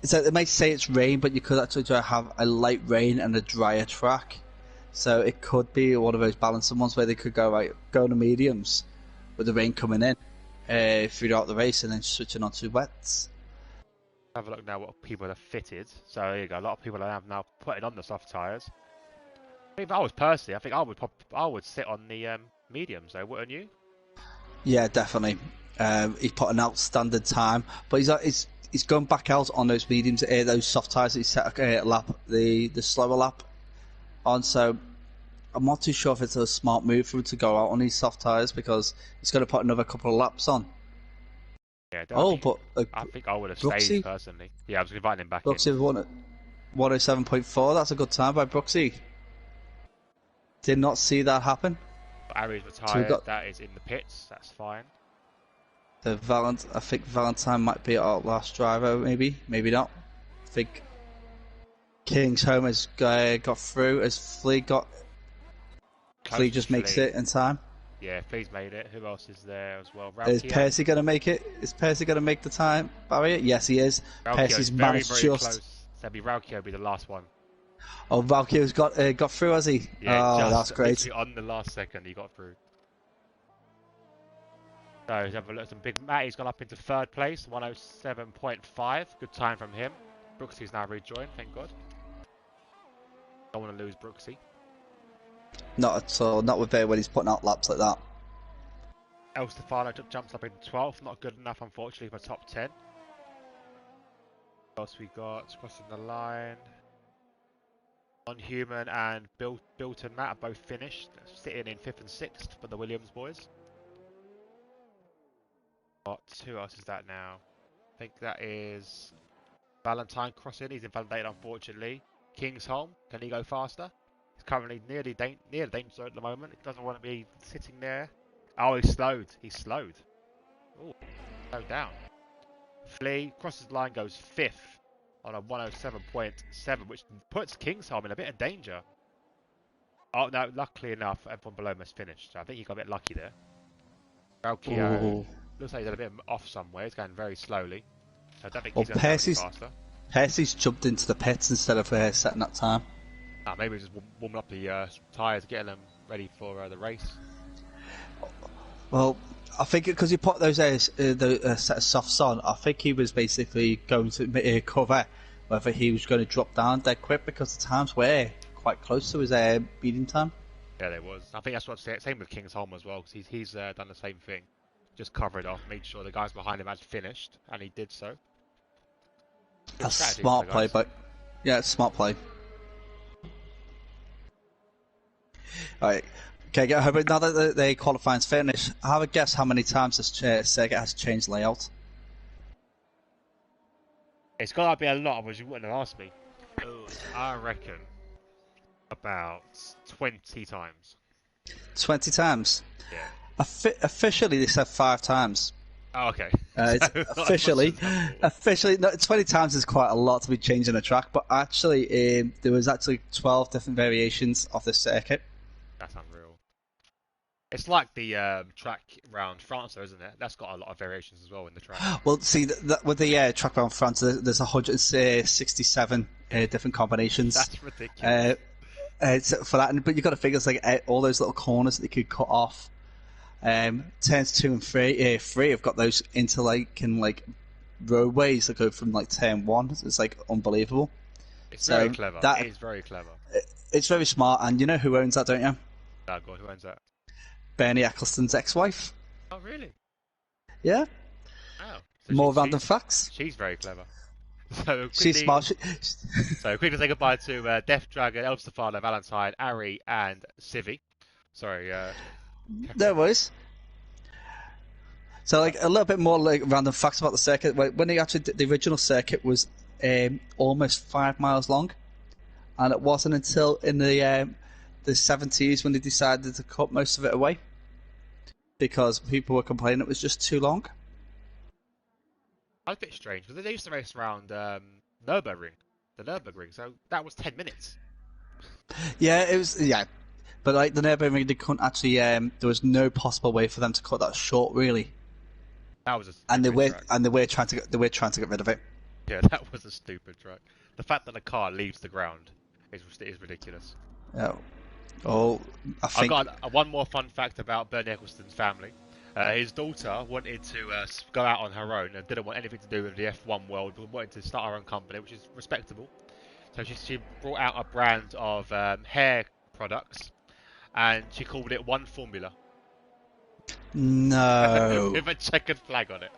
So they may say it's rain, but you could actually have a light rain and a drier track. So it could be one of those balancing ones where they could go to mediums with the rain coming in throughout the race and then switching on to wets. Have a look now what people have fitted. So there you go. A lot of people are now putting on the soft tyres. If I was personally, I think I would sit on the mediums though, wouldn't you? Yeah, definitely. He put an outstanding time, but he's gone back out on those mediums, those soft tyres that he set a lap, the slower lap on. So I'm not too sure if it's a smart move for him to go out on these soft tyres because he's going to put another couple of laps on. Yeah. I think I would have Brooksy, stayed personally. Yeah, I was inviting him back Brooksy in. won at 107.4. That's a good time by Brooksy. Did not see that happen. Ari's retired. That is in the pits. That's fine. I think Valentine might be our last driver. Maybe not. I think King's home has got through. Has Flea got? Flea just makes it in time. Yeah, Flea's made it. Who else is there as well? Is Percy going to make it? Is Percy going to make the time barrier? Yes, he is. Percy's very close. So Raukio will be the last one. Oh, Valkyrie's got through, has he? Yeah, that's great. On the last second, he got through. So he's having a look. Some big Matty's gone up into third place, 107.5. Good time from him. Brooksy's now rejoined, thank God. Don't want to lose Brooksy. Not at all. Not with when he's putting out laps like that. El Stefano jumps up into 12th. Not good enough, unfortunately, for top 10. What else we got? Crossing the line. Non-Human and Built and Matt are both finished, sitting in 5th and 6th for the Williams boys. Who else is that now? I think that is Valentine crossing. He's invalidated, unfortunately. Kingsholm, can he go faster? He's currently near the danger zone at the moment. He doesn't want to be sitting there. Oh, he's slowed. Oh, slowed down. Flea crosses the line, goes 5th. On a 107.7, which puts Kingsholm in a bit of danger. Oh no, luckily enough, everyone below him has finished. So I think he got a bit lucky there. Raukio looks like he's a bit off somewhere. He's going very slowly. So I don't think he's going to go faster. Percy's jumped into the pits instead of setting that time. Maybe he's just warming up the tyres, getting them ready for the race. Well, I think because he put those set of softs on, I think he was basically going to cover whether he was going to drop down dead quick because the times were quite close to his beating time. Yeah, there was. I think that's what same with Kingsholm as well, because he's done the same thing. Just cover it off, made sure the guys behind him had finished, and he did so. That's smart play, but yeah, it's smart play. All right. Okay, now that the qualifying's finished, have a guess how many times this circuit has changed layout. It's got to be a lot, otherwise you wouldn't have asked me. I reckon about 20 times. 20 times? Yeah. Officially, they said 5 times. Oh, okay. Officially, no, 20 times is quite a lot to be changing a track, but actually, there was actually 12 different variations of this circuit. That's unreal. It's like the track around France, though, isn't it? That's got a lot of variations as well in the track. Well, see, with the track around France, there's 167 different combinations. That's ridiculous. For that, but you've got to figure it's like all those little corners that you could cut off. Turns 2 and 3, 3 have got those interlinking like roadways that go from like turn 1. It's like unbelievable. It's very clever. It is very clever. It's very smart, and you know who owns that, don't you? Oh God, who owns that? Bernie Ecclestone's ex-wife. Oh really? Yeah. Oh. So More random facts. She's very clever. So she's smart. So quickly say goodbye to Death Dragon, El Stefano, Valentine, Ari, and Civi. Sorry. No worries. So, like a little bit more like random facts about the circuit. When they actually did, the original circuit was almost 5 miles long, and it wasn't until in the 70s when they decided to cut most of it away because people were complaining it was just too long. That's a bit strange because they used to race around Nürburgring, the Nürburgring, so that was 10 minutes. Yeah, it was. Yeah. But like the Nürburgring, they couldn't actually. There was no possible way for them to cut that short, really. That was and they were trying to get rid of it. Yeah, that was a stupid track. The fact that the car leaves the ground is ridiculous. Yeah. Oh, I I think. got one more fun fact about Bernie Ecclestone's family. His daughter wanted to go out on her own and didn't want anything to do with the F1 world, but wanted to start her own company, which is respectable. So she brought out a brand of hair products, and she called it One Formula No. with a checkered flag on it.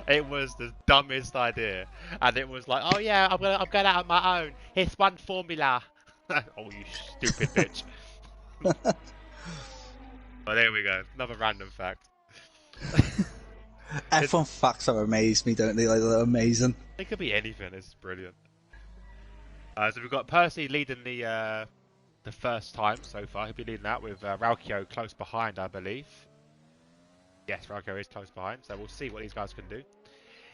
It was the dumbest idea, and it was like, oh yeah, I'm going out on my own. It's One Formula. Oh, you stupid bitch. But there we go, another random fact. F1 facts are amaze me, don't they? Like, they're amazing. It could be anything. It's brilliant. So we've got Percy leading the first time so far. He'll be leading that with Raukio close behind, I believe. Yes, Raukio is close behind, so we'll see what these guys can do.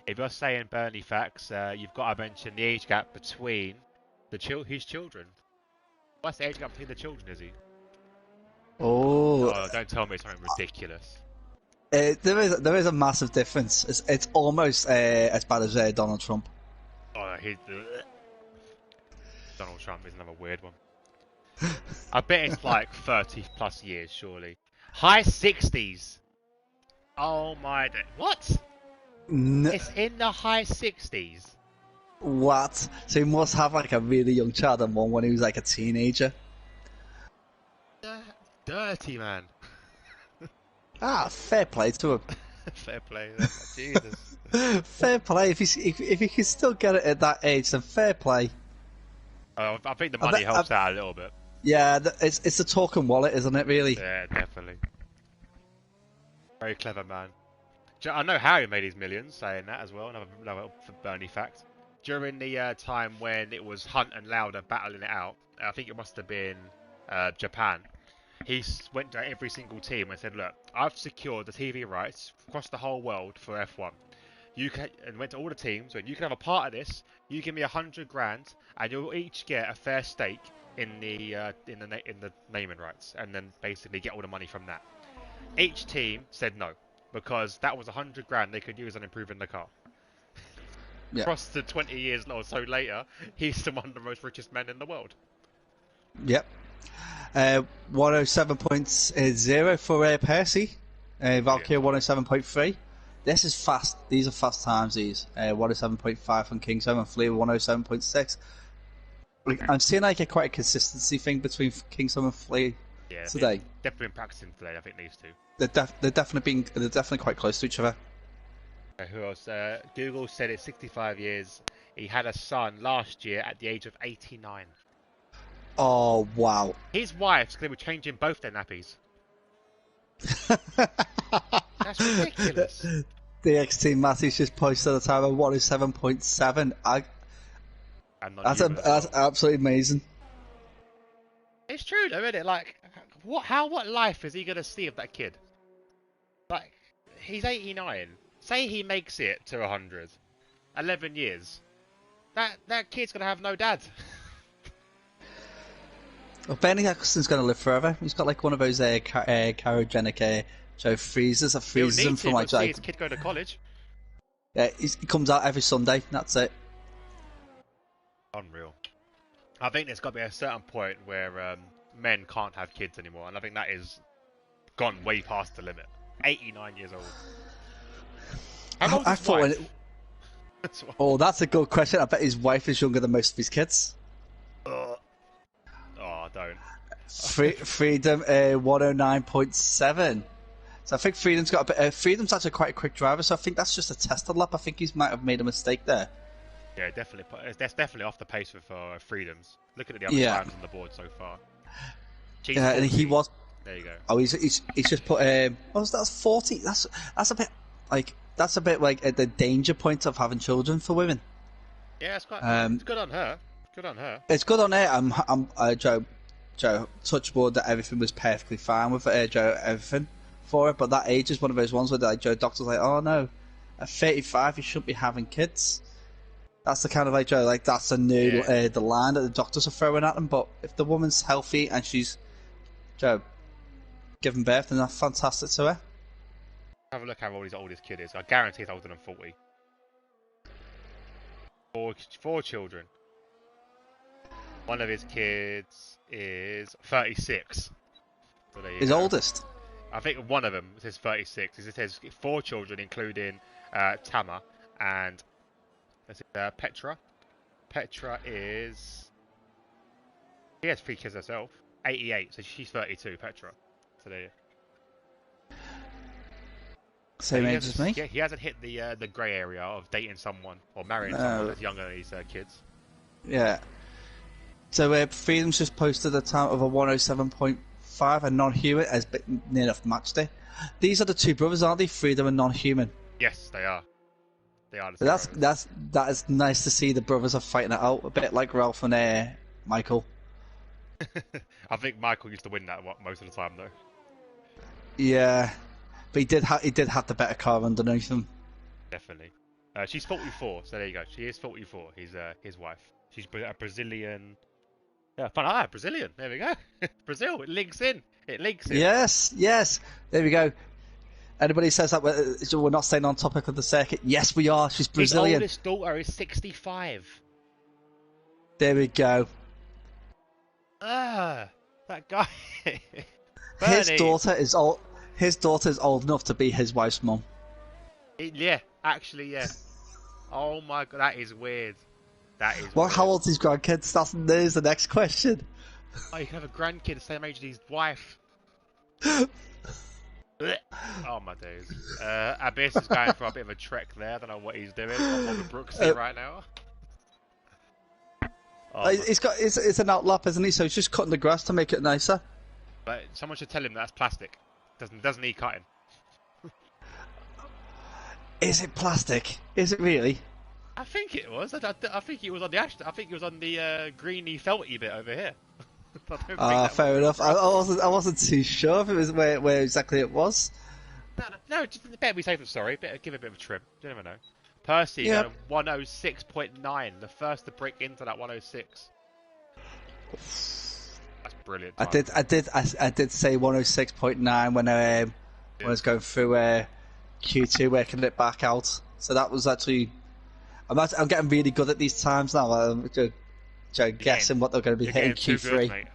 If you're saying Bernie facts, you've got to mention the age gap between his children. What's the age gap between the children, is he? Oh, Oh, don't tell me it's something ridiculous. there is a massive difference. It's almost as bad as Donald Trump. Oh, Donald Trump is another weird one. I bet it's like 30 plus years, surely. High 60s. Oh my day. What? It's in the high 60s. What? So he must have like a really young child and one when he was like a teenager. Dirty, man. Fair play to him. Fair play. Jesus. Fair play. If he can still get it at that age, then fair play. I think the money helps out a little bit. Yeah, it's a talking wallet, isn't it? Really? Yeah, definitely. Very clever man. I know how he made his millions, saying that as well. Another Bernie fact. During the time when it was Hunt and Lauder battling it out, I think it must have been Japan. He went to every single team and said, "Look, I've secured the TV rights across the whole world for F1. And went to all the teams. When you can have a part of this, you give me 100 grand, and you'll each get a fair stake in the naming rights, and then basically get all the money from that." Each team said no, because that was 100 grand they could use on improving the car. Yeah. Across the 20 years or so later, he's one of the most richest men in the world. Yep. 107.0 for Percy. Valkyrie 107.3. This is fast. These are fast times. These 107.5 from King 7 Flea 107.6. I'm seeing like quite a consistency thing between King 7 Flea today. Definitely been practicing today. I think these two. They're definitely quite close to each other. Who else? Google said it's 65 years. He had a son last year at the age of 89. Oh wow! His wife's going to be changing both their nappies. That's ridiculous. DxT Matthews just posted a time of 107.7. That's absolutely amazing. It's true though, isn't it? Like, what life is he going to see of that kid? Like, he's 89. Say he makes it to 100. 11 years. That kid's going to have no dad. Well, Bernie Ecclestone's going to live forever. He's got like one of those cryogenic freezers that freezes him from like. See his kid go to college. Yeah, he comes out every Sunday. That's it. Unreal. I think there's got to be a certain point where men can't have kids anymore, and I think that is gone way past the limit. 89 years old. How old is his wife? Oh, that's a good question. I bet his wife is younger than most of his kids. Oh, don't. Freedom 109.7. So I think Freedom's got a bit. Freedom's actually quite a quick driver, so I think that's just a tested lap. I think he might have made a mistake there. Yeah, definitely. That's definitely off the pace for Freedoms. Looking at the other times on the board so far. Yeah, and he was. There you go. Oh, he's just put. That's 40. That's a bit like the danger point of having children for women. Yeah, it's quite. It's good on her. Good on her. It's good on her. Joe, touch wood that everything was perfectly fine with Joe, everything for it. But that age is one of those ones where like Joe, doctor's like, oh no, at 35 you shouldn't be having kids. That's the kind of like Joe, like that's a new the line that the doctors are throwing at them. But if the woman's healthy and she's Joe giving birth, then that's fantastic to her. Have a look how old his oldest kid is. I guarantee he's older than 40. Four children. One of his kids is 36. So there you His go. oldest. I think one of them says 36. It says 4 children, including Tama and Petra. Petra is... She has 3 kids herself. 88, so she's 32, Petra. So there you go. Same age as me. Yeah, he hasn't hit the grey area of dating someone or marrying someone that's younger than his kids. Yeah. So Freedom's just posted a time of a 107.5 and Non-Human has near enough matched it. These are the two brothers, aren't they? Freedom and Non-Human. Yes, they are. They are. That is nice to see the brothers are fighting it out a bit like Ralph and Michael. I think Michael used to win that most of the time though. Yeah, but he did have the better car underneath him. Definitely. She's 44, so there you go. She is 44. He's his wife. She's a Brazilian. Yeah, fun. Brazilian. There we go. Brazil. It links in. Yes. There we go. Anybody says that we're not staying on topic of the circuit? Yes, we are. She's Brazilian. His oldest daughter is 65. There we go. That guy. His daughter is old. His daughter is old enough to be his wife's mum. Yeah, actually, yeah. Oh my god, that is weird. Well, weird. how old's his grandkids? There's the next question. Oh, you can have a grandkid the same age as his wife. Oh my days. Abyss is going for a bit of a trek there. I don't know what he's doing. I'm on the Brooksy right now. It's an outlap, isn't he? So he's just cutting the grass to make it nicer. But someone should tell him that's plastic. Doesn't need cutting. Is it plastic? Is it really? I think it was. I think it was on the I think it was on the greeny felty bit over here. Fair enough. I wasn't too sure if it was where exactly it was. No, just better be safe than sorry. Give it a bit of a trim. You never know. Percy, yep. 106.9, the first to break into that 106. That's brilliant. I did say 106.9 when I was going through Q2 working it back out. So that was actually. I'm getting really good at these times now. I'm guessing what they're going to be hitting Q3. Good, mate.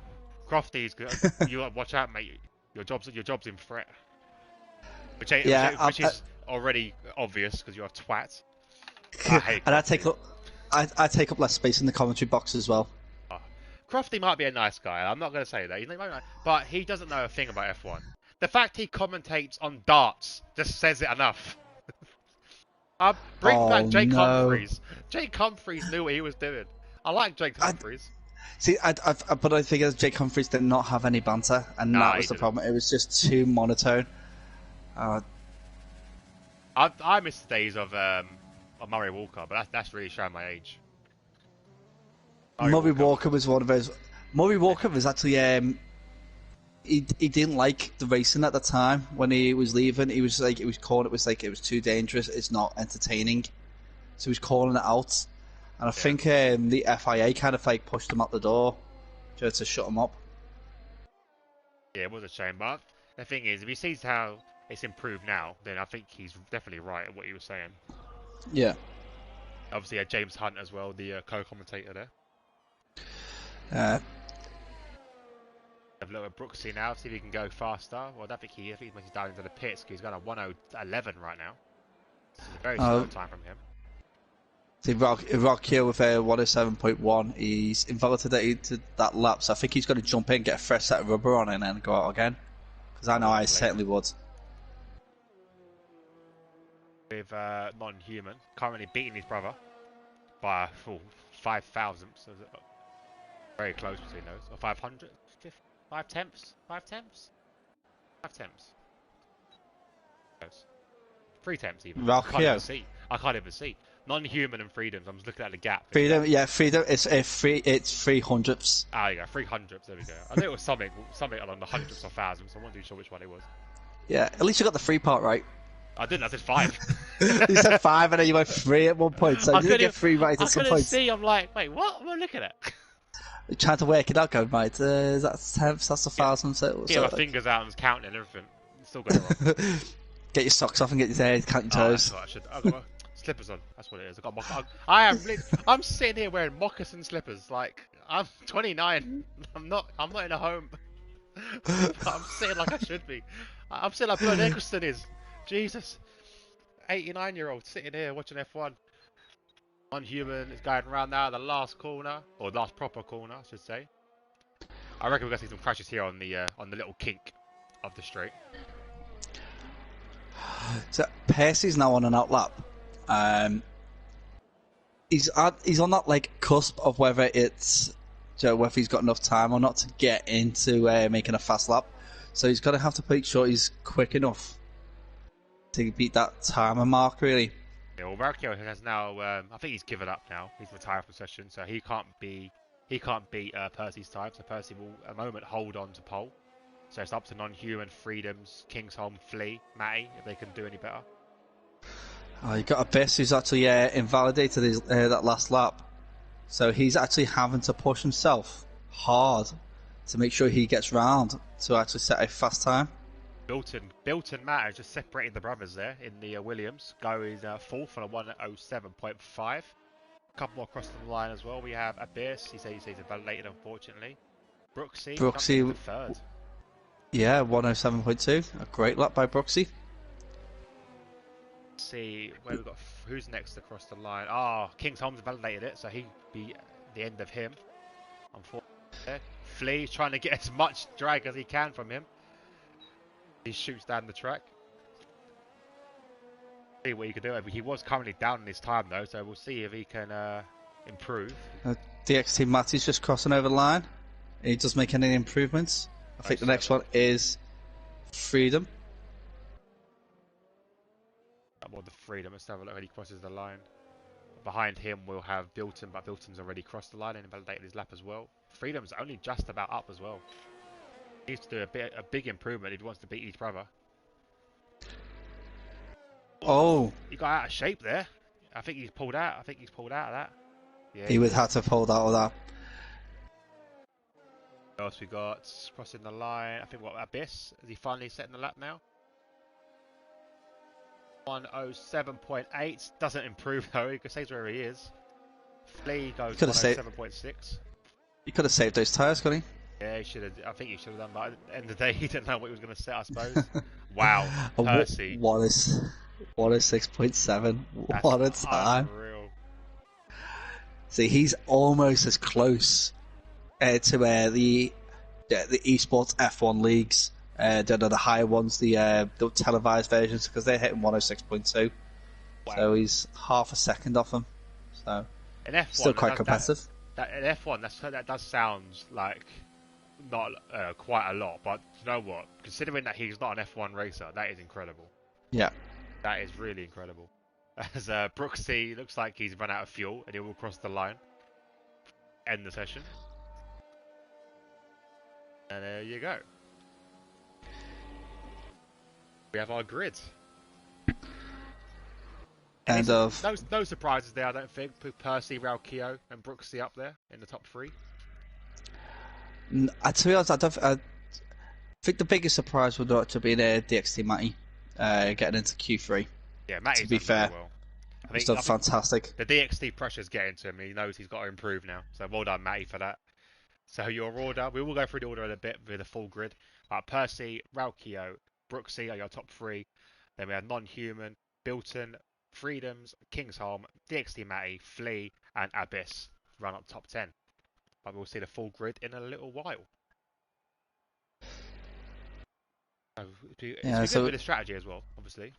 Crofty's good. You watch out, mate. Your job's in threat. Which is already obvious because you're a twat. I hate and Crofty. I take up less space in the commentary box as well. Crofty might be a nice guy. I'm not going to say that. But he doesn't know a thing about F1. The fact he commentates on darts just says it enough. Bring back Jake Humphries. Jake Humphries knew what he was doing. I like Jake Humphries. But I think Jake Humphries did not have any banter, and that was the problem. It was just too monotone. I miss the days of Murray Walker, but that's really showing my age. Murray Walker was one of those. Murray Walker was actually he didn't like the racing at the time when he was leaving. He was like, it was too dangerous. It's not entertaining, so he was calling it out. And I think the FIA kind of like pushed him out the door to shut him up. Yeah, it was a shame, but the thing is, if he sees how it's improved now, then I think he's definitely right at what he was saying. Yeah. Obviously, James Hunt as well, the co-commentator there. Have a look at Brooksy now, see if he can go faster. Well, I don't think he's down into the pits because he's going at 1:11 right now. This is a very slow time from him. See, Rock here with 107.1. He's invalidated that lap, so I think he's going to jump in, get a fresh set of rubber on, and then go out again. Because I know I certainly would. With Non-Human, currently beating his brother by a full 5 thousandths. Very close between those. Or 500? 5 tenths? 5 tenths? 5 tenths. Close. 3 tenths even. I can't even see. Non-Human and Freedoms. I'm just looking at the gap. Freedom. It's 3 hundredths. Ah, yeah, 3 hundredths. There we go. I think it was something along the hundredths or thousands. I wasn't too sure which one it was. Yeah, at least you got the 3 part right. I didn't. I said 5. You said 5 and then you went 3 at one point. So you didn't get 3 right at some point. I couldn't see. I'm like, wait, what? What am I looking at? You're trying to work it out, going, right, that's tenths, that's a thousand. Get my fingers out and counting and everything. It's still going wrong. Get your socks off and get your count your toes. That's what I should. Slippers on. That's what it is. I'm sitting here wearing moccasin slippers. Like I'm 29. I'm not in a home. But I'm sitting like I should be. I'm sitting like Bert Eccleston is. Jesus. 89-year-old sitting here watching F1. Unhuman is going around now the last corner, or last proper corner, I should say. I reckon we're gonna see some crashes here on the little kink of the straight. So Percy's now on an outlap. He's on that like cusp of whether he's got enough time or not to get into making a fast lap. So he's gonna have to make sure he's quick enough to beat that timer mark, really. Yeah, well, Marquio has now. I think he's given up now. He's retired from session, so he can't beat Percy's time. So Percy will, a moment, hold on to pole. So it's up to Non-Human, Freedoms, Kingsholm, Flea, Matty, if they can do any better. Oh, you got Abyss who's actually invalidated that last lap. So he's actually having to push himself hard to make sure he gets round to actually set a fast time. Bilton Matter just separated the brothers there in the Williams, going fourth on a 107.5. A couple more across the line as well. We have Abyss. He says he's invalidated, unfortunately. Brooksy third. Yeah, 107.2. A great lap by Brooksy. Let's see where we've got. Who's next across the line? Ah, Kingsholm's validated it, so he'd be the end of him. Unfortunately, Flea's trying to get as much drag as he can from him. He shoots down the track. See what he can do. He was currently down in his time though, so we'll see if he can improve. DxT Matty's just crossing over the line. He does make any improvements. I think the next one is Freedom. More the Freedom. Let's have a look when he crosses the line. Behind him we'll have Bilton, but Bilton's already crossed the line and invalidated his lap as well. Freedom's only just about up as well. He needs to do a big improvement if he wants to beat each brother. Oh! He got out of shape there. I think he's pulled out. Of that. Yeah, he would have to pull out of that. What else we got? Crossing the line. I think Abyss? Is he finally setting the lap now? 107.8. Doesn't improve though. He stays where he is. Flea goes 107.6. He could have saved those tyres, couldn't he? Yeah, he should have. I think he should have done that. At the end of the day, he didn't know what he was going to set, I suppose. Wow, Percy. What is 106.7? What a time. Unreal. See, he's almost as close to the esports F1 leagues. The higher ones, the televised versions, because they're hitting 106.2. Wow. So he's half a second off them. So in F1, still quite competitive. In F1, that does sound like not quite a lot, but you know what? Considering that he's not an F1 racer, that is incredible. Yeah. That is really incredible. As Brooksy looks like he's run out of fuel and he will cross the line. End the session. And there you go. We have our grid. No surprises there, I don't think. With Percy, Raukio, and Brooksy up there in the top three. To be honest, I think the biggest surprise would have to be DxT Matty getting into Q3. Yeah, Matty's to be fair. Well. He's done fantastic. The DxT pressure's getting to him. He knows he's got to improve now. So well done, Matty, for that. So your order, we will go through the order in a bit with a full grid. Percy, Raukio, Brooksy are your top three. Then we have Non-Human, Bilton, Freedoms, Kingsholm, DxT Matty, Flea, and Abyss run up top 10. But we'll see the full grid in a little while. It's a bit of strategy as well, obviously.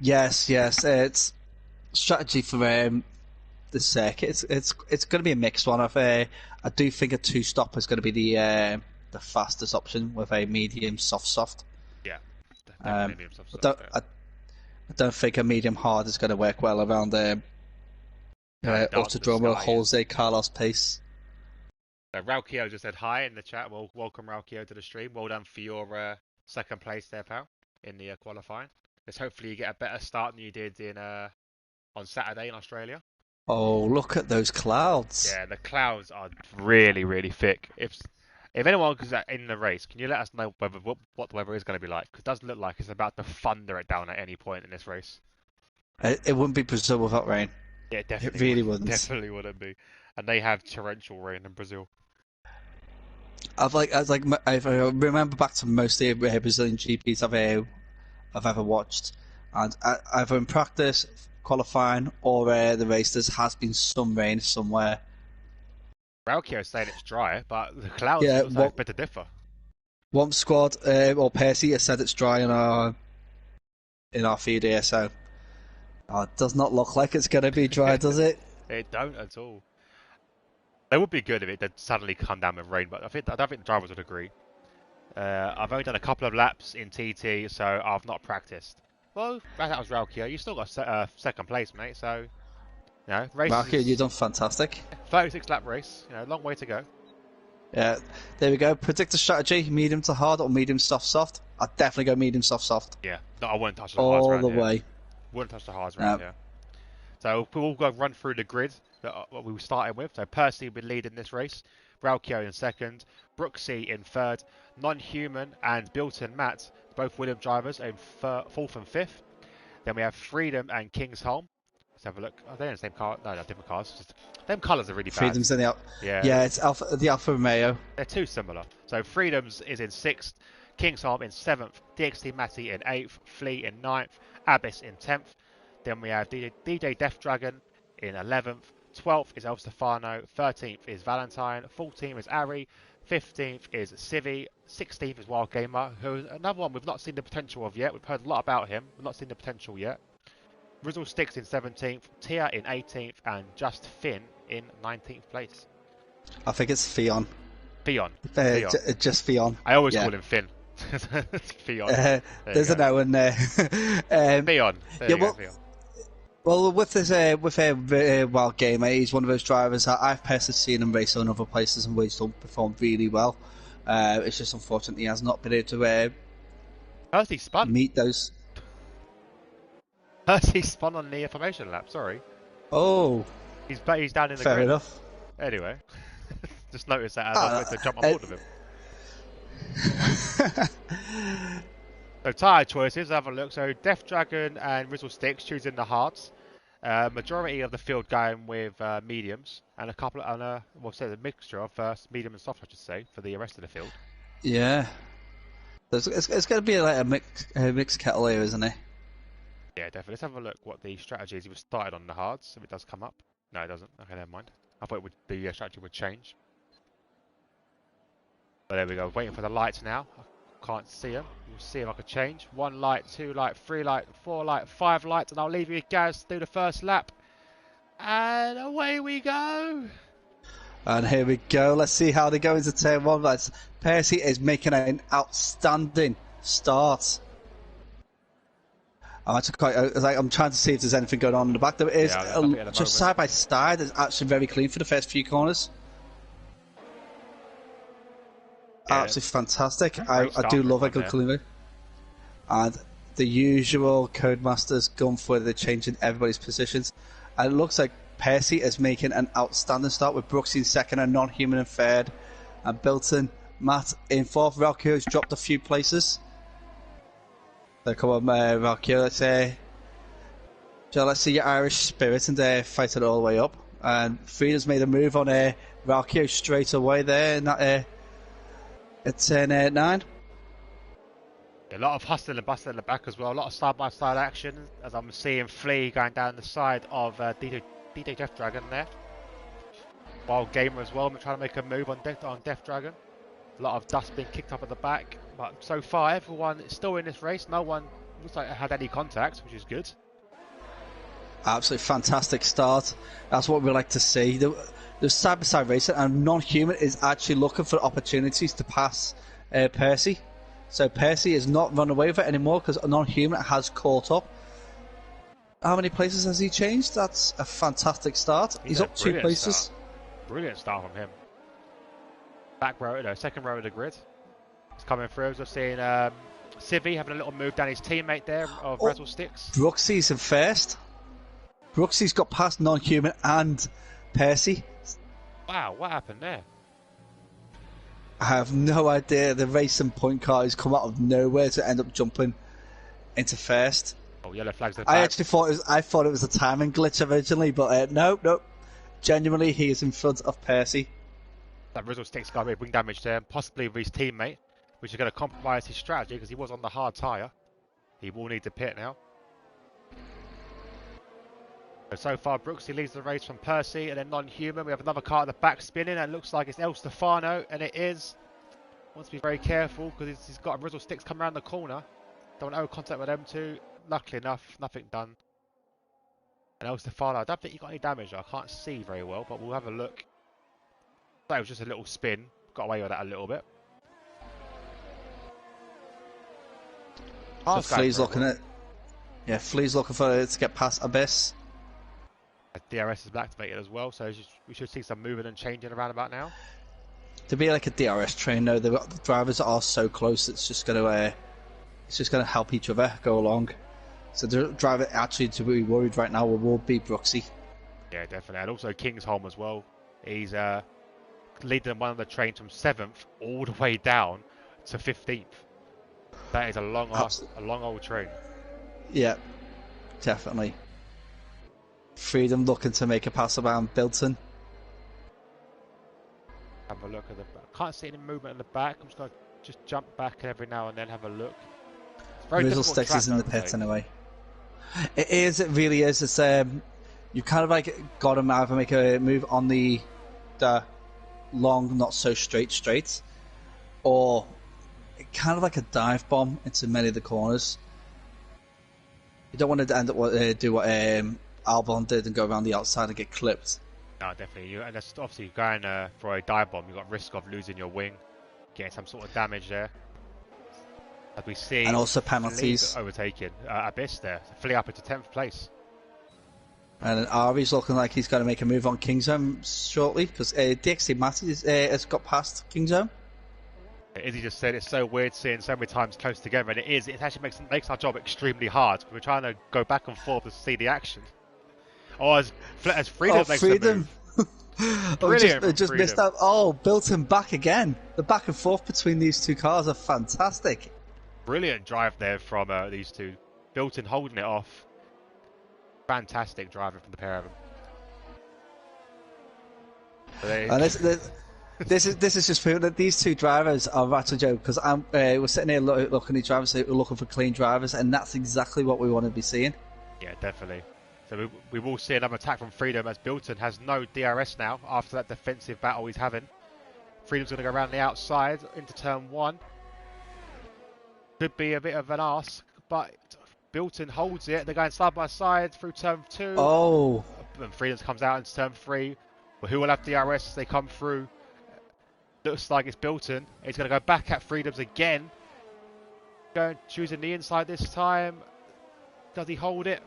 Yes. It's strategy for the circuit. It's going to be a mixed one. I do think a two-stop is going to be the fastest option with a medium soft. Yeah, medium soft. I don't think a medium hard is going to work well around Autodromo, Jose Carlos pace. Raukio just said hi in the chat. Well, welcome Raukio to the stream. Well done for your second place there, pal, in the qualifying. Let's hopefully you get a better start than you did in on Saturday in Australia. Oh, look at those clouds! Yeah, the clouds are really, really thick. If anyone is in the race, can you let us know what the weather is going to be like? Because it does look like it's about to thunder it down at any point in this race. It wouldn't be Brazil without rain. Yeah, it It definitely really would. wouldn't. Definitely wouldn't be. And they have torrential rain in Brazil. I remember back to most of the Brazilian GPs I've ever watched, and either in practice, qualifying, or the race, there has been some rain somewhere. Raukio's saying it's dry, but the clouds Yeah, looks like it's better differ. one squad or Percy has said it's dry in our feed here, so it does not look like it's going to be dry, does it? It don't at all. It would be good if it did suddenly come down with rain, but I don't think the drivers would agree. I've only done a couple of laps in TT, so I've not practiced. Well, that was Raukio. You still got second place, mate. So, race Marky, you've is done fantastic. 36 lap race. Long way to go. Yeah, there we go. Predict a strategy: medium to hard or medium soft. I'd definitely go medium soft. Yeah, no, I wouldn't touch the hards All around the here. way. Wouldn't touch the hards around here. So we'll go run through the grid that what we started with. So Percy will be leading this race, Raukio in second, Brooksy in third, Non-Human and Bilton Matt, both Williams drivers, in fourth and fifth. Then we have Freedom and Kingsholm. Let's have a look. Are they in the same car? No, they're different cars. Just, them colours are really bad. Freedom's in the Yeah, it's the Alfa Romeo. they're too similar. So Freedoms is in sixth, Kingsholm in seventh, DxT Matty in eighth, Flea in ninth, Abyss in 10th. Then we have DJ Death Dragon in 11th. 12th is El Stefano. 13th is Valentine. 14th is Ari. 15th is Civi. 16th is Wild Gamer, who's another one we've not seen the potential of yet. We've heard a lot about him. We've not seen the potential yet. Rizzle Sticks in 17th. Tia in 18th. And Just Finn in 19th place. I think it's Fion. Fion. Just Fion. I always call him Finn. Fion. There's an O in there. Fion. Fion. Well, with this, Wild Gamer, he's one of those drivers that I've personally seen him race on other places and he's done perform really well. It's just unfortunate he has not been able to How's he spun? meet those. How's he spun on the formation lap? Sorry. Oh, he's down in the fair grid. enough. Anyway, just noticed that as I went to jump on board of him. So tyre choices, have a look. So Death Dragon and Rizzle Sticks choosing the hards. Majority of the field going with mediums, and a couple of, a mixture of medium and soft, I should say, for the rest of the field. Yeah, it's going to be like a mixed kettle here, isn't it? Yeah, definitely. Let's have a look what the strategy is. He was started on the hards, if it does come up. No, it doesn't. Okay, never mind. I thought the strategy would change. But there we go. Waiting for the lights now. Can't see them. We'll see if I can change. 1 light, 2 light, 3 light, 4 light, 5 lights, and I'll leave you with Gaz to do the first lap. And away we go. And here we go. Let's see how they go into turn 1. Percy is making an outstanding start. I'm trying to see if there's anything going on in the back. There is, just side by side. It's actually very clean for the first few corners. Yeah. Absolutely fantastic. I do love a good cleaner. And the usual Codemasters going for the changing everybody's positions. And it looks like Percy is making an outstanding start with Brooksy in second and Non-Human in third. And Bilton, Matt in fourth. Raukio's dropped a few places. So come on, Raukio, let's see your Irish spirit and fight it all the way up. And Freedom's made a move on Raukio straight away there in that at turn 9. A lot of hustling and bustling in the back as well. A lot of side-by-side action as I'm seeing Flea going down the side of DJ Death Dragon there. Wild Gamer as well. I'm trying to make a move on Death Dragon. A lot of dust being kicked up at the back. But so far, everyone is still in this race. No one looks like had any contact, which is good. Absolutely fantastic start. That's what we like to see. The side-by-side racing, and Non-Human is actually looking for opportunities to pass Percy. So Percy is not run away with it anymore because Non-Human has caught up. How many places has he changed? That's a fantastic start. He's up 2 places. Start. Brilliant start from him. Back row, second row of the grid. It's coming through. As I've seen Civi having a little move down his teammate there of Rizzle Sticks. Brooksy's in first. Brooksy's got past Non-Human and Percy. Wow, what happened there? I have no idea. The racing point car has come out of nowhere to end up jumping into first. Oh, yellow flags at the I back. actually thought it was a timing glitch originally, but nope. Genuinely, he is in front of Percy. That Rizzle stick's got a bit of wing damage there, possibly with his teammate, which is going to compromise his strategy because he was on the hard tyre. He will need to pit now. So far, Brooksy leads the race from Percy, and then Non-Human. We have another car at the back spinning, and it looks like it's El Stefano, and it is. Wants to be very careful because he's got a Rizzle sticks coming around the corner. Don't want no contact with them two. Luckily enough, nothing done. And El Stefano, I don't think he got any damage. I can't see very well, but we'll have a look. That was just a little spin. Got away with that a little bit. So Flea's looking at. Yeah, Flea's looking for it to get past Abyss. DRS is activated as well, so we should see some moving and changing around about now. To be like a DRS train, though, the drivers are so close. It's just gonna help each other go along. So the driver actually to be worried right now will be Brooksy. Yeah, definitely, and also Kingsholm as well. He's leading one of the trains from 7th all the way down to 15th. That is a long old train. Yeah, definitely. Freedom looking to make a pass around Bilton. Have a look at the back. Can't see any movement in the back. I'm just going to just jump back every now and then have a look. Rizzle Sticks is in the pit anyway. It is, it really is. It's you kind of like got to either make a move on the long, not so straight, or kind of like a dive bomb into many of the corners. You don't want to end up do what Albon did and go around the outside and get clipped. No, definitely. And that's obviously going for a dive bomb. You've got risk of losing your wing, getting some sort of damage there. As we see, and also penalties. Overtaking Abyss there. Flea up into 10th place. And then Ari's looking like he's going to make a move on Kingzone shortly because DxT Matty has got past Kingzone. As he just said, it's so weird seeing so many times close together, and it is. It actually makes our job extremely hard. We're trying to go back and forth to see the action. Oh, as Freedom makes Freedom. a move. Brilliant. just missed out. Oh, Bilton back again. The back and forth between these two cars are fantastic. Brilliant drive there from these two. Bilton holding it off. Fantastic driving from the pair of them. And this is just proving that these two drivers are actually joke because we're sitting here looking at these drivers we're looking for clean drivers, and that's exactly what we want to be seeing. Yeah, definitely. So we will see another attack from Freedom as Bilton has no DRS now after that defensive battle he's having. Freedom's going to go around the outside into turn 1. Could be a bit of an arse, but Bilton holds it. They're going side by side through turn 2. Oh. And Freedom comes out into turn 3. Well, who will have DRS as they come through? Looks like it's Bilton. He's going to go back at Freedom's again. Going choosing the inside this time. Does he hold it?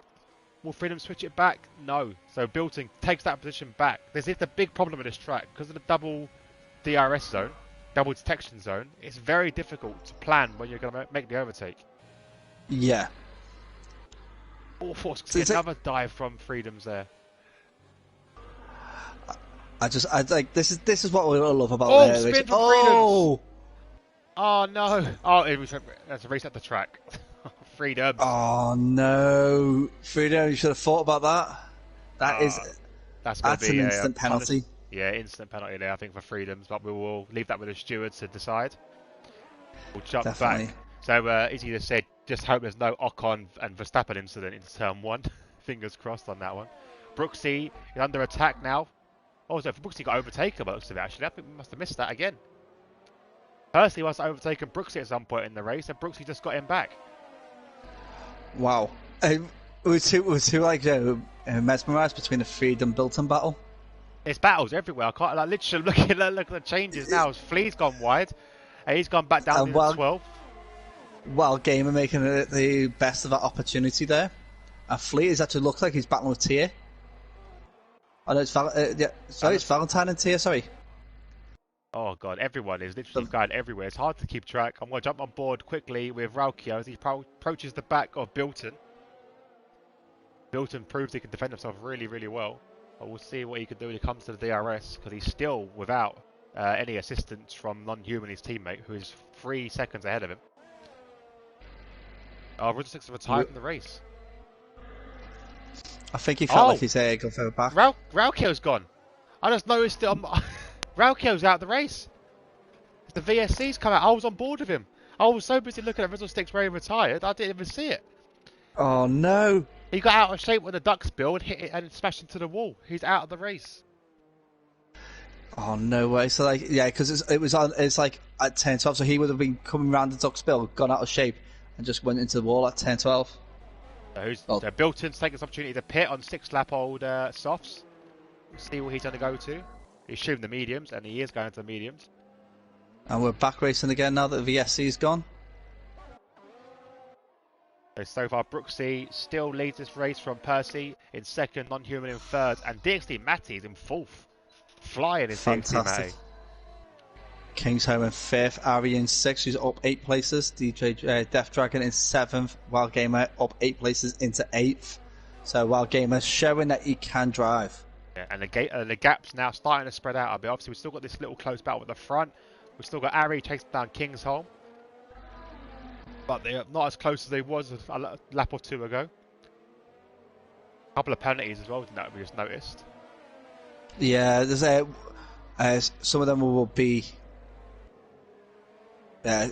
Will Freedom switch it back? No. So Bilton takes that position back. This is the big problem with this track. Because of the double DRS zone, double detection zone, it's very difficult to plan when you're going to make the overtake. Yeah. Oh, see another dive from Freedom's there. I like this is what we love about the spin from Freedoms. Oh no! Oh, that's a reset the track. Freedom. Oh no, Freedom! You should have thought about that. That's an instant penalty. Yeah, instant penalty there, I think, for Freedoms. But we will leave that with the stewards to decide. We'll jump back. So, as you just said, just hope there's no Ocon and Verstappen incident into turn 1. Fingers crossed on that one. Brooksy is under attack now. Oh, so Brooksy got overtaken by the looks of it, actually. I think we must have missed that again. Percy must have overtaken Brooksy at some point in the race, and Brooksy just got him back. Wow. We're too like mesmerised between the Freedom Bilton battle. There's battles everywhere. I can't literally look at the changes now. Flea's gone wide, and he's gone back down to 12th. While Gamer making the best of that opportunity there, and Flea is actually looks like he's battling with Tia. Oh no, it's it's Valentine and Tia. Sorry. Oh god, everyone is literally going everywhere. It's hard to keep track. I'm going to jump on board quickly with Raukio as he approaches the back of Bilton. Bilton proves he can defend himself really, really well. But we'll see what he can do when he comes to the DRS, because he's still without any assistance from Non-Human, his teammate, who is 3 seconds ahead of him. Rizzle Sticks have retired from the race. I think he felt like he's going further back. Raukio's gone. I just noticed that Raukio's out of the race. The VSC's come out. I was on board with him. I was so busy looking at Rizzle Sticks where he retired, I didn't even see it. Oh no! He got out of shape with the duck spill and hit it and smashed into the wall. He's out of the race. Oh no way! So like, yeah, because it's like at 10-12, so he would have been coming around the duck spill, gone out of shape, and just went into the wall at 10-12. So Bilton's taking this opportunity to pit on 6-lap-old softs. We'll see what he's going to go to. He's shooting the mediums, and he is going to the mediums. And we're back racing again now that the VSC's gone. So far, Brooksy still leads this race from Percy in second, Non-Human in third, and DxT Matty is in fourth. Flying in DxT Matty. Kingsholm in fifth, Ari in sixth, who's up 8 places. DJ Death Dragon in seventh, Wild Gamer up 8 places into 8th. So Wild Gamer showing that he can drive. Yeah, and the gap's now starting to spread out a bit. Obviously, we've still got this little close battle at the front. We've still got Ari chasing down Kingsholm. But they're not as close as they was a lap or two ago. A couple of penalties as well, we just noticed. Yeah, there's some of them will be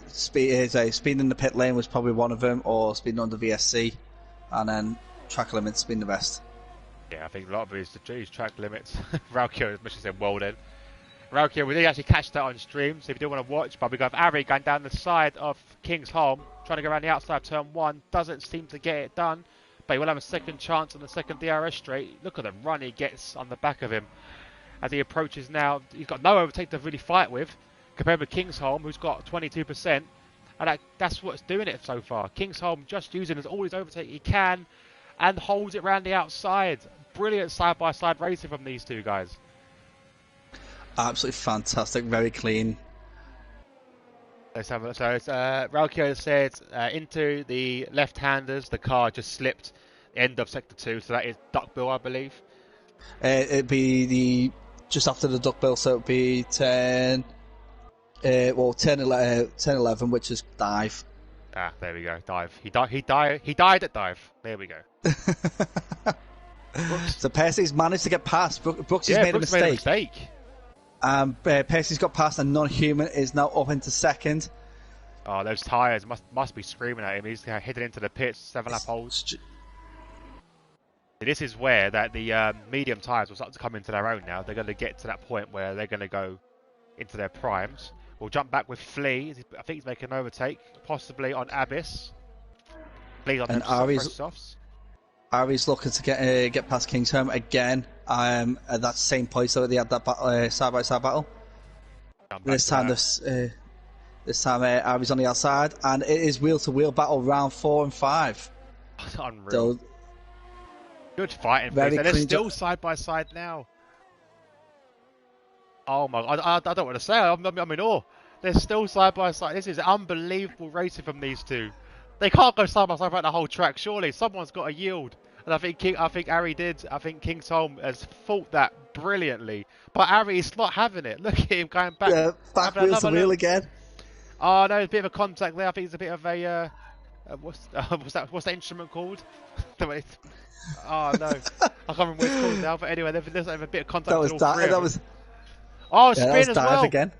speed in the pit lane was probably one of them, or speeding under VSC, and then track limits being the rest. Yeah, I think a lot of it is the track limits. Raukio, as much as said, well then. Raukio, we did actually catch that on stream, so if you do want to watch, but we got Ari going down the side of Kingsholm, trying to go around the outside of turn 1, doesn't seem to get it done, but he will have a second chance on the second DRS straight. Look at the run he gets on the back of him. As he approaches now, he's got no overtake to really fight with, compared with Kingsholm, who's got 22%, and that's what's doing it so far. Kingsholm just using all his overtake he can, and holds it around the outside. Brilliant side-by-side racing from these two guys. Absolutely fantastic, very clean. Let's have a, so Raukio said into the left-handers, the car just slipped end of sector 2, so that is Duckbill, I believe. It'd be just after the Duckbill, so it'd be 10, 11, which is dive. Ah, there we go, dive. He died at dive. There we go. So Percy's managed to get past. Brooksy's made a mistake. Percy's got past, and Non-Human is now up into second. Oh, those tyres must be screaming at him. He's heading into the pits, 7-lap holes. This is where that the medium tyres will start to come into their own now. They're going to get to that point where they're going to go into their primes. We'll jump back with Flea. I think he's making an overtake, possibly on Abyss. Flea's on the softs. Ari's looking to get past Kingsholm again. At that same place though, they had that side-by-side battle. This time, Ari's on the outside, and it is wheel-to-wheel battle round 4 and 5. That's unreal. Good fighting, and they're still side-by-side now. Oh my! I don't want to say. I'm in awe. They're still side-by-side. This is unbelievable racing from these two. They can't go side-by-side throughout the whole track. Surely someone's got to yield. And I think Ari did. I think Kingsholm has fought that brilliantly. But Ari's not having it. Look at him going back. Yeah, back wheel to wheel again. Oh no, there's a bit of a contact there. I think it's a bit of a what's that instrument called? Oh no, I can't remember what it's called now. But anyway, there's a bit of contact. That was that was. Oh, spin as well. Again.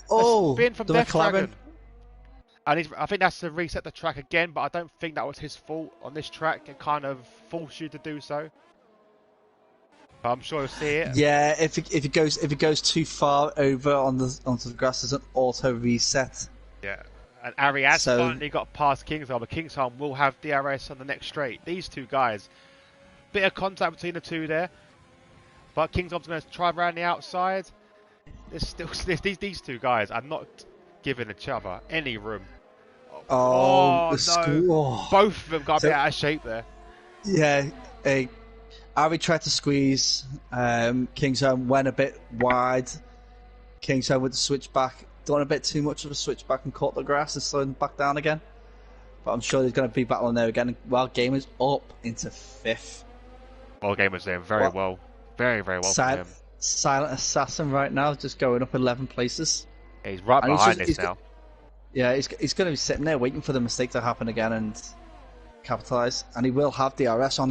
Oh, spin from Death Dragon. And I think that's to reset the track again, but I don't think that was his fault on this track. It kind of forced you to do so. But I'm sure you'll see it. Yeah, if it goes too far over onto the grass, there's an auto reset. Yeah, and Ari has finally got past Kingsholm, but Kingsholm will have DRS on the next straight. These two guys, bit of contact between the two there, but Kingsholm's going to try around the outside. There's still these two guys are not giving each other any room. Oh no! Both of them got a bit out of shape there. Yeah, Ari tried to squeeze. Kingsholm went a bit wide. Kingsholm with the switchback, done a bit too much of a switchback and caught the grass and slowed back down again. But I'm sure there's going to be battling there again. Wild Gamer's up into 5th. Wild Gamer's doing very well, very well for him. Silent Assassin right now, just going up 11 places. Yeah, he's right behind this now. Yeah, he's going to be sitting there waiting for the mistake to happen again and capitalise. And he will have DRS on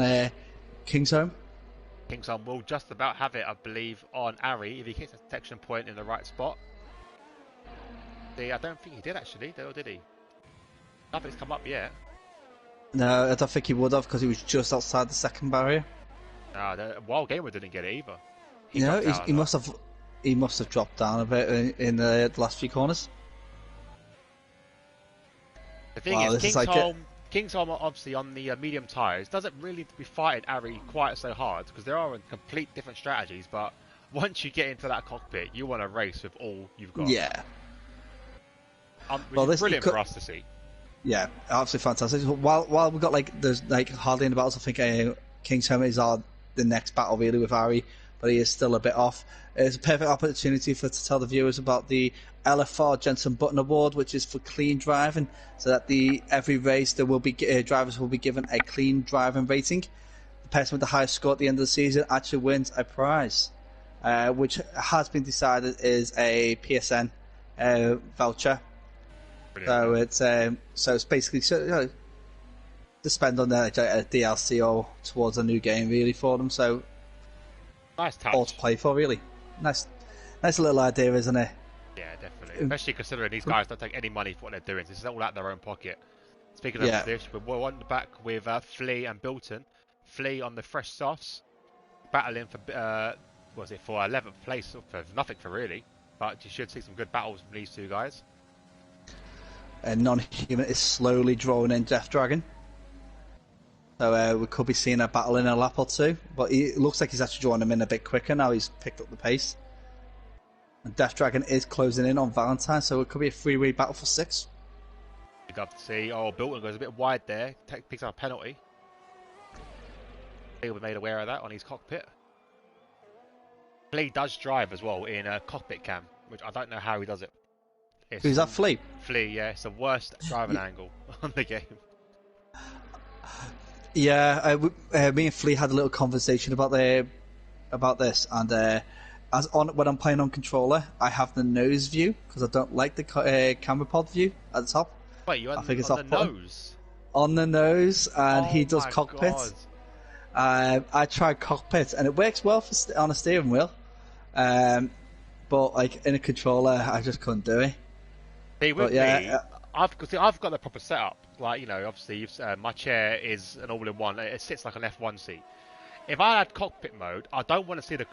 Kingsholm. Kingston will just about have it, I believe, on Ari if he hits a detection point in the right spot. See, I don't think he did actually, or did he? Nothing's come up yet. No, I don't think he would have because he was just outside the second barrier. No, the Wild Gamer didn't get it either. He must have dropped down a bit in the last few corners. The thing is, Kingsholm obviously on the medium tyres doesn't really be fighting Ari quite so hard because there are complete different strategies, but once you get into that cockpit, you want to race with all you've got. Yeah. Which is brilliant for us to see. Yeah, absolutely fantastic. While we've got there's hardly any battles, I think Kingsholm is the next battle really with Ari, but he is still a bit off. It's a perfect opportunity to tell the viewers about the LFR Jensen Button Award, which is for clean driving, so that every race there will be drivers will be given a clean driving rating. The person with the highest score at the end of the season actually wins a prize, which has been decided is a PSN voucher. Brilliant. So it's basically to spend on a DLC or towards a new game really for them. So nice touch. All to play for really. Nice little idea, isn't it? Yeah, definitely. Especially considering these guys don't take any money for what they're doing. This is all out their own pocket. Speaking of this, we're on the back with Flea and Bilton. Flea on the fresh softs, battling for for 11th place for nothing for really, but you should see some good battles from these two guys. And Non-Human is slowly drawing in Death Dragon. So we could be seeing a battle in a lap or two. But it looks like he's actually drawing him in a bit quicker now. He's picked up the pace. And Death Dragon is closing in on Valentine, so it could be a three-way battle for 6. You'd love to see. Oh, Bilton goes a bit wide there. Picks up a penalty. He was made aware of that on his cockpit. Flea does drive as well in a cockpit cam, which I don't know how he does it. Who's that, Flea? Flea, yeah. It's the worst driving angle on the game. Yeah, me and Flea had a little conversation about this, and when I'm playing on controller, I have the nose view because I don't like the camera pod view at the top. Wait, you on the nose? On the nose, and he does cockpit. I tried cockpit, and it works well on a steering wheel, but in a controller, I just couldn't do it. See, with me, I've got the proper setup. Obviously, my chair is an all-in-one. It sits like an F1 seat. If I had cockpit mode, I don't want to see the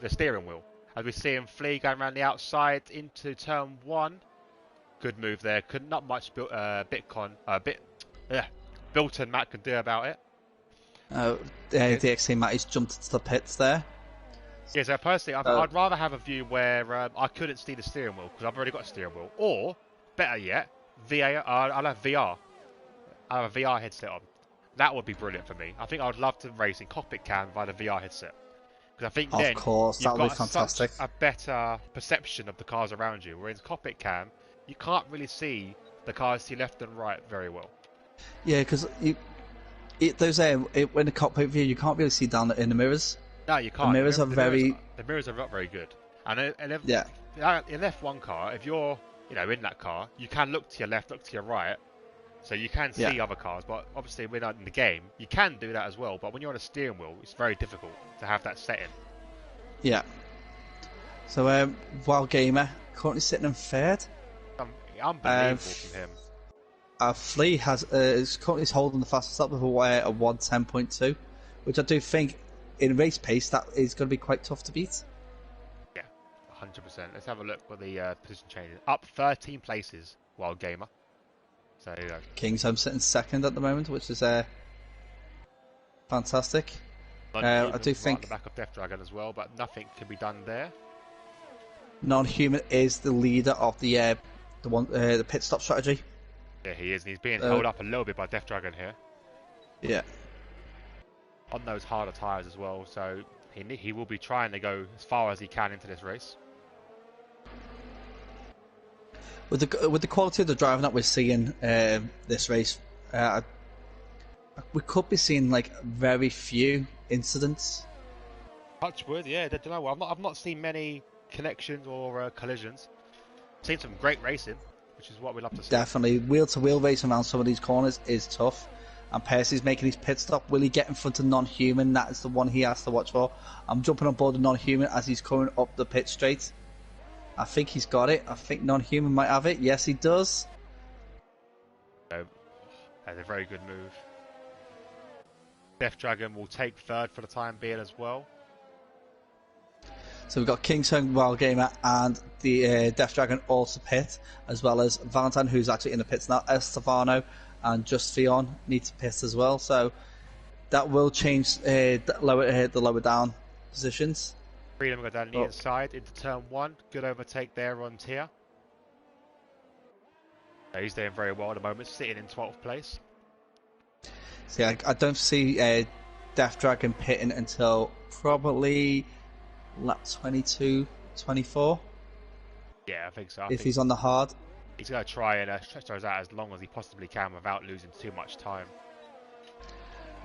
steering wheel. As we see him Flea going around the outside into turn 1. Good move there. Not much Bilton Matt can do about it. DxT Matt has jumped into the pits there. Yeah, so personally, I'd rather have a view where I couldn't see the steering wheel because I've already got a steering wheel. Or, better yet, I'll have VR. I'll have a VR headset on. That would be brilliant for me. I think I would love to race in cockpit cam via the VR headset. Because I think then that would be fantastic. Such a better perception of the cars around you. Whereas cockpit cam, you can't really see the cars to your left and right very well. Yeah, because when the cockpit view, you can't really see down in the mirrors. No, you can't. The mirrors are not very good. And in F1 car, if you're in that car, you can look to your left, look to your right, so you can see other cars. But obviously, we're not in the game. You can do that as well. But when you're on a steering wheel, it's very difficult to have that setting. Yeah. So, Wild Gamer currently sitting in third. Unbelievable from him. Flea is currently holding the fastest up with a 1:10.2, which I do think in race pace that is going to be quite tough to beat. Yeah, 100%. Let's have a look at the position changes. Up 13 places, Wild Gamer. So Kingsholm sitting second at the moment, which is fantastic. I do think the back of Death Dragon as well, but nothing can be done there. Non-Human is the leader of the pit stop strategy. Yeah, he is, and he's being held up a little bit by Death Dragon here. Yeah. On those harder tyres as well, so he will be trying to go as far as he can into this race. With the quality of the driving that we're seeing this race, we could be seeing very few incidents. Touch wood, yeah. I don't know. I've not seen many connections or collisions. I've seen some great racing, which is what we love to see. Definitely, wheel to wheel racing around some of these corners is tough. and Percy's making his pit stop. Will he get in front of non-human? That is the one he has to watch for. I'm jumping on board with non-human as he's coming up the pit straight. I think he's got it. I think non-human might have it. Yes, he does. That's a very good move. Death Dragon will take third for the time being as well. So we've got Kingsong, Wild Gamer, and the Death Dragon also pit, as well as Valentine, who's actually in the pits now. Estefano and Just Fion need to pit as well. So that will change the lower down positions. Freedom go down the inside into turn 1. Good overtake there on Tia. He's doing very well at the moment, sitting in 12th place. See, I don't see Death Dragon pitting until probably lap 22, 24. Yeah, I think so. If he's on the hard. He's going to try and stretch those out as long as he possibly can without losing too much time.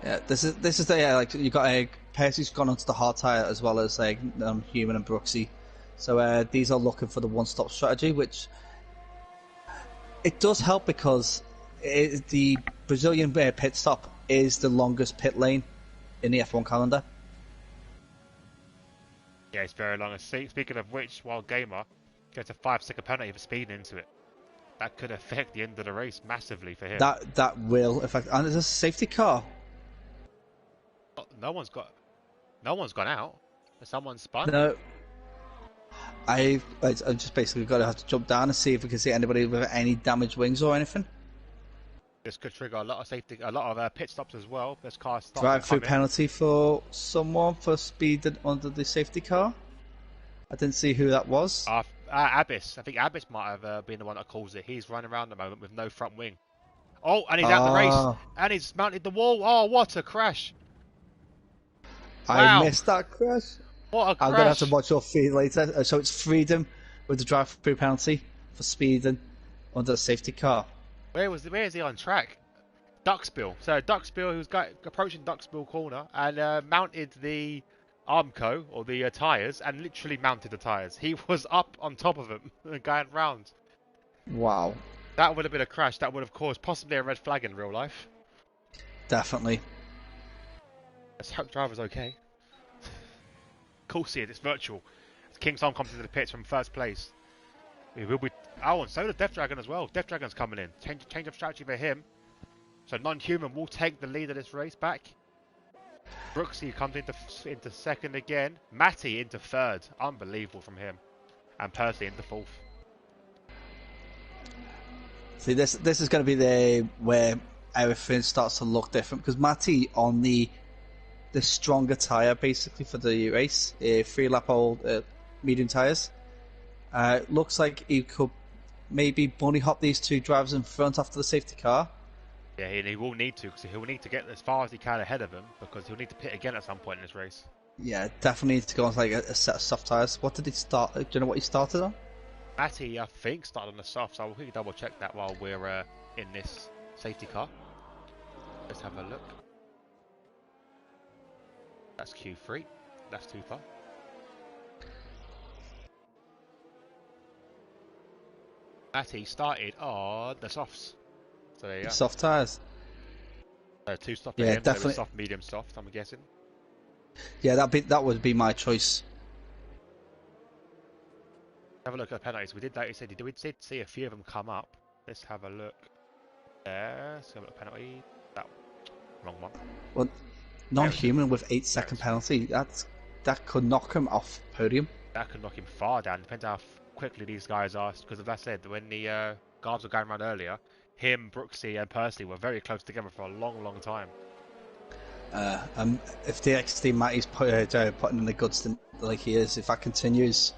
Yeah, this is the like you got Percy's gone onto the hard tire as well as Human and Brooksy, so these are looking for the one-stop strategy, which it does help because the Brazilian pit stop is the longest pit lane in the F1 calendar. Yeah, it's very long. Speaking of which, Wild Gamer gets a 5-second penalty for speeding into it. That could affect the end of the race massively for him. That will affect, and there's a safety car. No one's gone out. Someone's spun. No. I've just basically got to have to jump down and see if we can see anybody with any damaged wings or anything. This could trigger a lot of pit stops as well. This car stops. Drive-through penalty for someone for speeding under the safety car. I didn't see who that was. Abyss. I think Abyss might have been the one that calls it. He's running around at the moment with no front wing. Oh, and he's out the race. And he's mounted the wall. Oh, what a crash. Wow. I missed that crash. What a crash. I'm going to have to watch your feed later. So it's Freedom with the drive-through penalty for speeding under a safety car. Where is he on track? Duxbill. So Duxbill, who's approaching Duxbill corner and mounted the Armco, or the tyres, and literally mounted the tyres. He was up on top of him going round. Wow. That would have been a crash. That would have caused possibly a red flag in real life. Definitely. Let's hope the driver's okay. Of course he is. It's virtual. Kingsong comes into the pits from first place. We will be. Oh, and so does Death Dragon as well. Death Dragon's coming in. Change of strategy for him. So non-human will take the lead of this race back. Brooksy comes into second again. Matty into third. Unbelievable from him. And Percy into fourth. See, this is going to be where everything starts to look different, because Matty on the stronger tyre basically for the race, 3-lap old medium tyres. Looks like he could maybe bunny hop these two drivers in front after the safety car. Yeah, and he will need to, because he'll need to get as far as he can ahead of him, because he'll need to pit again at some point in this race. Yeah, definitely needs to go on like a set of soft tyres. What did he start? Do you know what he started on? Matty, I think, started on the soft, so we'll double check that while we're in this safety car. Let's have a look. That's Q3. That's too far. Matty started on the softs. So there you go. Soft tyres. 2 soft, yeah, him, definitely. So soft, medium, soft. I'm guessing. Yeah, that would be my choice. Have a look at the penalties. We did did see a few of them come up. Let's have a look. There. Let's have a look at penalty. That wrong one. Well, non-human with 8-second penalty. That could knock him off podium. That could knock him far down. Depends how quickly these guys are. Because as I said, when the guards were going around earlier, him, Brooksy, and Percy were very close together for a long, long time. If DxT Matty's putting in the good stint like he is, if that continues,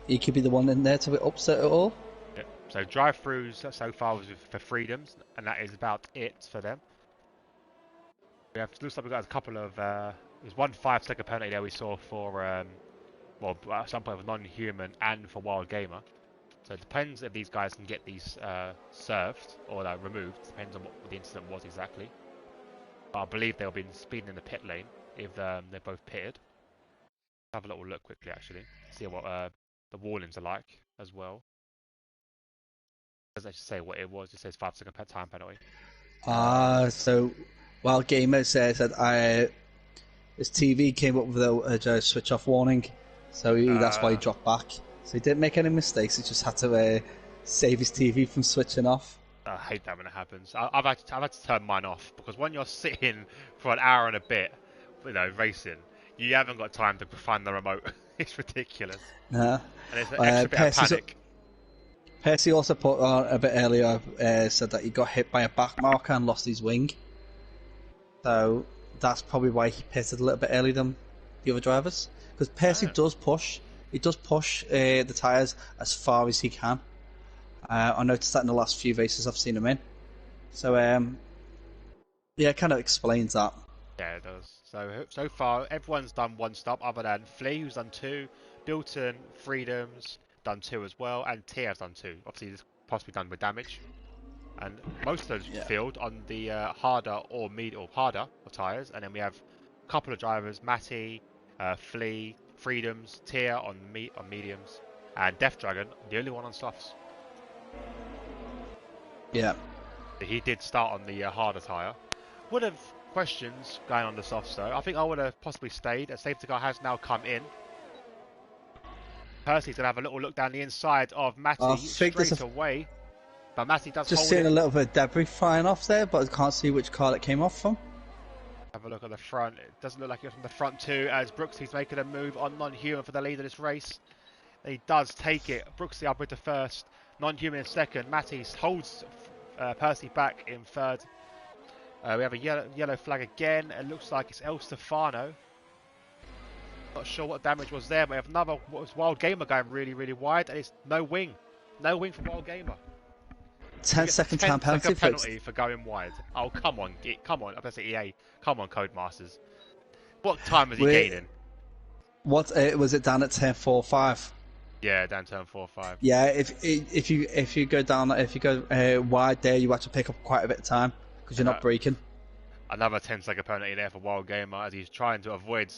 he could be the one in there to upset it all. Yeah. So drive-throughs so far was for Freedoms, and that is about it for them. Looks like we've got a couple of. There's one 5-second penalty there we saw for at some point with non-human and for Wild Gamer. So it depends if these guys can get these served or removed. Depends on what the incident was exactly. But I believe they'll be speeding in the pit lane if they're both pitted. Have a little look quickly actually, see what the warnings are like as well. Doesn't actually say what it was. It says 5-second time penalty. So While Gamer said his TV came up with a switch off warning, so that's why he dropped back. So he didn't make any mistakes. He just had to save his TV from switching off. I hate that when it happens. I've had to turn mine off because when you're sitting for an hour and a bit, racing, you haven't got time to find the remote. It's ridiculous. Nah. And it's an extra bit of panic. Percy also put on a bit earlier, said that he got hit by a back marker and lost his wing. So that's probably why he pitted a little bit earlier than the other drivers. Because Percy does push. He does push the tyres as far as he can. I noticed that in the last few races I've seen him in. So, yeah, it kind of explains that. Yeah, it does. So far, everyone's done one stop other than Flea, who's done 2, Bilton, Freedoms, done 2 as well, and Tia's done 2. Obviously, this possibly done with damage. And most of the field on the harder or harder of tyres, and then we have a couple of drivers, Matty, Flea, Freedoms, Tia on mediums, and Death Dragon, the only one on softs. Yeah. He did start on the harder tyre. Would have questions going on the softs though. I think I would have possibly stayed. A safety car has now come in. Percy's going to have a little look down the inside of Matty straight away. But Matty does just hold seeing it. A little bit of debris flying off there, but I can't see which car it came off from. Have a look at the front. It doesn't look like it's from the front too, as Brooksy's making a move on Non-Human for the lead of this race. He does take it. Brooksy up with the first. Non-Human in second. Matty holds Percy back in third. We have a yellow flag again. It looks like it's El Stefano. Not sure what damage was there, but we have another Wild Gamer going really, really wide, and it's no wing. No wing for Wild Gamer. 10-second time penalty for going wide. Oh, come on. Come on. I'm going to say EA. Come on, Codemasters. What time was he gaining? What was it down at 10.45? Yeah, down turn 4-5. Yeah, if you go down, if you go wide there, you actually pick up quite a bit of time because you're not braking. Another 10-second penalty there for Wild Gamer as he's trying to avoid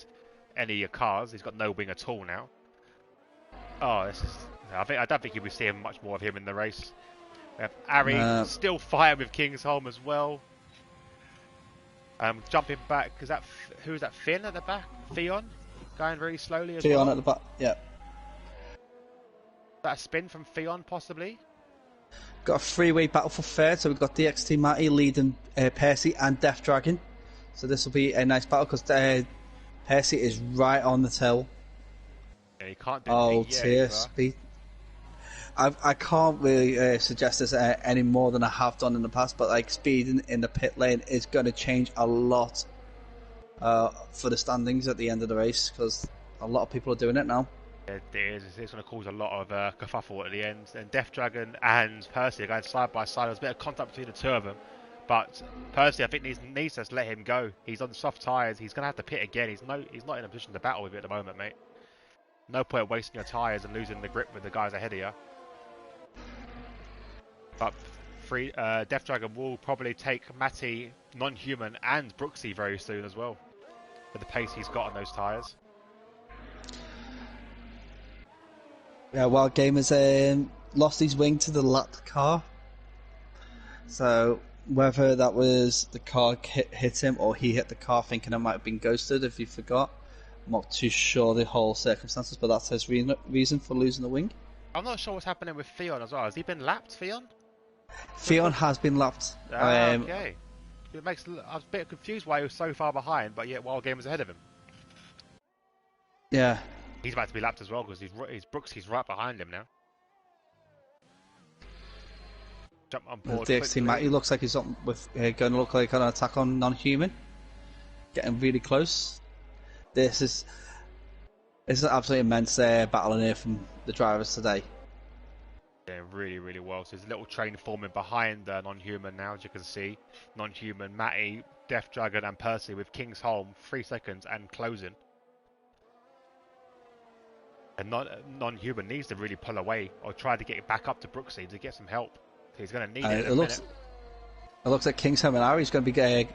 any cars. He's got no wing at all now. Oh, this is. I don't think you'll be seeing much more of him in the race. We have Ari still fighting with Kingsholm as well. Jumping back, who is that? Finn at the back? Theon going very slowly as well. Theon at the back, yeah. That a spin from Theon possibly? Got a three-way battle for third, so we've got DxT Matty leading Percy and Death Dragon. So this will be a nice battle because Percy is right on the tail. Yeah, he can't do dear speed. I can't really suggest this any more than I have done in the past, but like speeding in the pit lane is going to change a lot for the standings at the end of the race because a lot of people are doing it now. It is. It's going to cause a lot of kerfuffle at the end. And Death Dragon and Percy are going side by side. There's a bit of contact between the two of them. But Percy, I think, needs to just let him go. He's on soft tyres. He's going to have to pit again. He's not in a position to battle with it at the moment, mate. No point wasting your tyres and losing the grip with the guys ahead of you. But Death Dragon will probably take Matty, Non-Human, and Brooksy very soon as well. With the pace he's got on those tyres. Yeah, Wild Gamer's lost his wing to the lapped car. So whether that was the car hit him or he hit the car thinking it might have been ghosted if he forgot. I'm not too sure the whole circumstances, but that's his reason for losing the wing. I'm not sure what's happening with Theon as well. Has he been lapped, Theon? Theon has been lapped. Okay. I was a bit confused why he was so far behind, but yet Wild Gamer's ahead of him. Yeah. He's about to be lapped as well because Brooksy's right behind him now. Jump on board. DxT Matty looks like he's going to look like an attack on Non-Human. Getting really close. This is an absolutely immense battle in here from the drivers today. Yeah, really, really well. So there's a little train forming behind Non-Human now, as you can see. Non-Human, Matty, Death Dragon, and Percy with Kingsholm 3 seconds and closing. And Non-Human needs to really pull away or try to get back up to Brooksy to get some help. He's going to need it. It looks like Kingsholm and Ari's going to be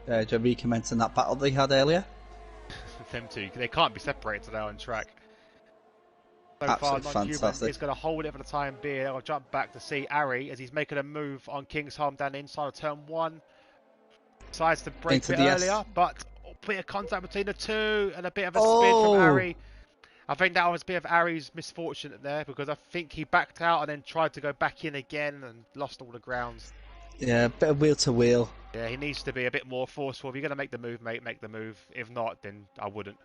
recommencing that battle they had earlier. Them two, they can't be separated today on track. So absolutely far, fantastic. He's going to hold it for the time being. I'll jump back to see Ari as he's making a move on Kingsholm down the inside of turn 1. Decides to break into a bit the earlier, but a bit of contact between the two and a bit of a spin from Oh, Ari. I think that was a bit of Ari's misfortune there because I think he backed out and then tried to go back in again and lost all the grounds. yeah, bit of wheel to wheel. Yeah, he needs to be a bit more forceful. If you're going to make the move, mate, make the move. If not, then I wouldn't.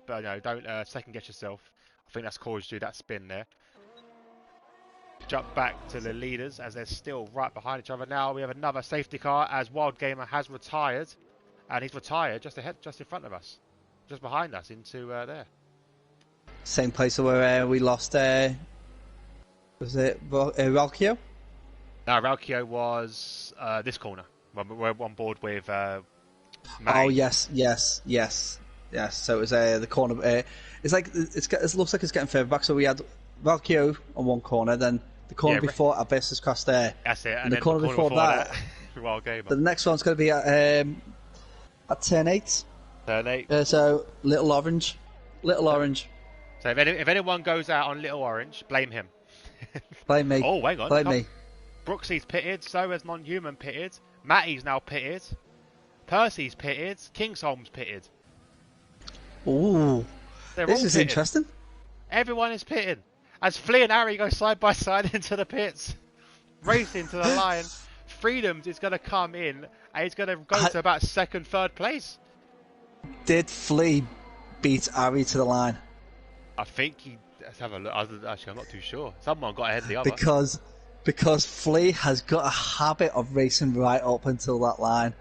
But no, don't second guess yourself. I think that's caused you that spin there. Jump back to the leaders as they're still right behind each other. Now we have another safety car as Wild Gamer has retired, and he's retired just ahead, just in front of us, just behind us into there. Same place where we lost. Was it Ralkio? Now Ralkio was this corner. We're on board with. Oh yes. So it was the corner. It's like it looks like it's getting further back. So we had Ralkio on one corner, then the corner before Abyssus crossed there. That's it. And the corner before that, Wild Gamer. the next one's going to be at turn 8. Turn 8. So Little Orange. So if anyone goes out on Little Orange, blame him. Blame me. Oh, hang on. Blame me. Brooksy's pitted, so has Non-Human pitted. Matty's now pitted. Percy's pitted. Kingsholm's pitted. Ooh. This is interesting. Everyone is pitted. As Flea and Ari go side by side into the pits, racing to the line, Freedoms is going to come in and he's going to go to about second, third place. Did Flea beat Ari to the line? I think he... Let's have a look. Actually, I'm not too sure. Someone got ahead of the other. Because Flea has got a habit of racing right up until that line.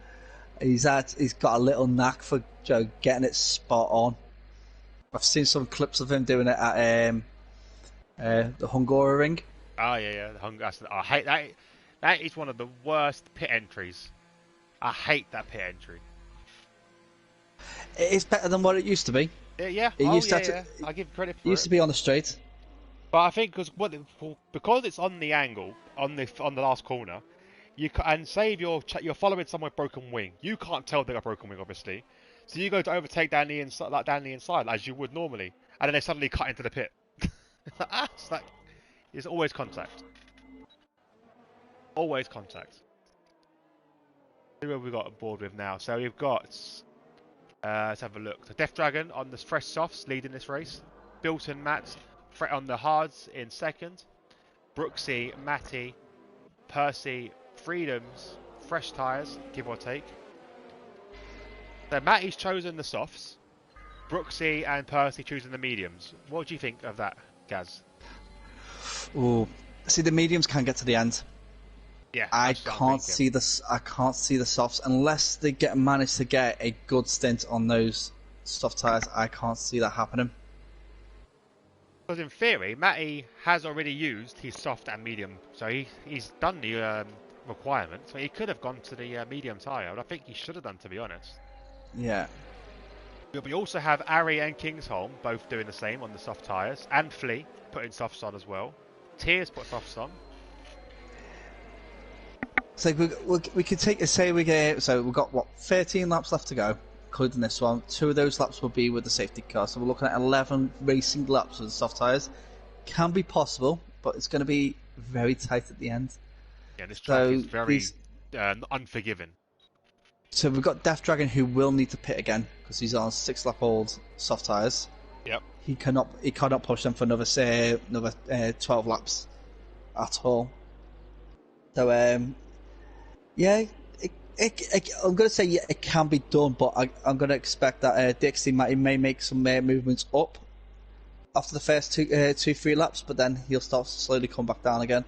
He's got a little knack for getting it spot on. I've seen some clips of him doing it at the Hungaroring. Oh yeah. I hate that. That is one of the worst pit entries. I hate that pit entry. It is better than what it used to be. Yeah. I give credit for it. It used to be on the straight. But I think because it's on the angle on the last corner, and say if you're following someone with broken wing, you can't tell they got broken wing obviously, so you go to overtake down the inside as you would normally, and then they suddenly cut into the pit. It's always contact. Always contact. See what we've got on board with now. So we've got let's have a look. So Death Dragon on the fresh softs leading this race. Bilton Matt on the hards in second. Brooksy, Matty, Percy, Freedoms, fresh tyres, give or take. So Matty's chosen the softs. Brooksy and Percy choosing the mediums. What do you think of that, Gaz? Oh, see, the mediums can't get to the end. Yeah, I can't see the softs unless they manage to get a good stint on those soft tyres. I can't see that happening. Because in theory, Matty has already used his soft and medium, so he's done the requirement. So he could have gone to the medium tyre, and I think he should have done, to be honest. Yeah. But we also have Ari and Kingsholm both doing the same on the soft tyres, and Flea putting softs on as well. Tears put softs on. So we could take a say we've got what 13 laps left to go, including this one. 2 of those laps will be with the safety car, so we're looking at 11 racing laps with the soft tyres. Can be possible, but it's going to be very tight at the end. Yeah, this track is very unforgiving. So we've got Death Dragon who will need to pit again because he's on 6-lap-old soft tyres. Yep. He cannot push them for another 12 laps at all. So yeah, I'm going to say it can be done, but I'm going to expect that DxT may make some movements up after the first 2-3 laps, but then he'll start to slowly come back down again.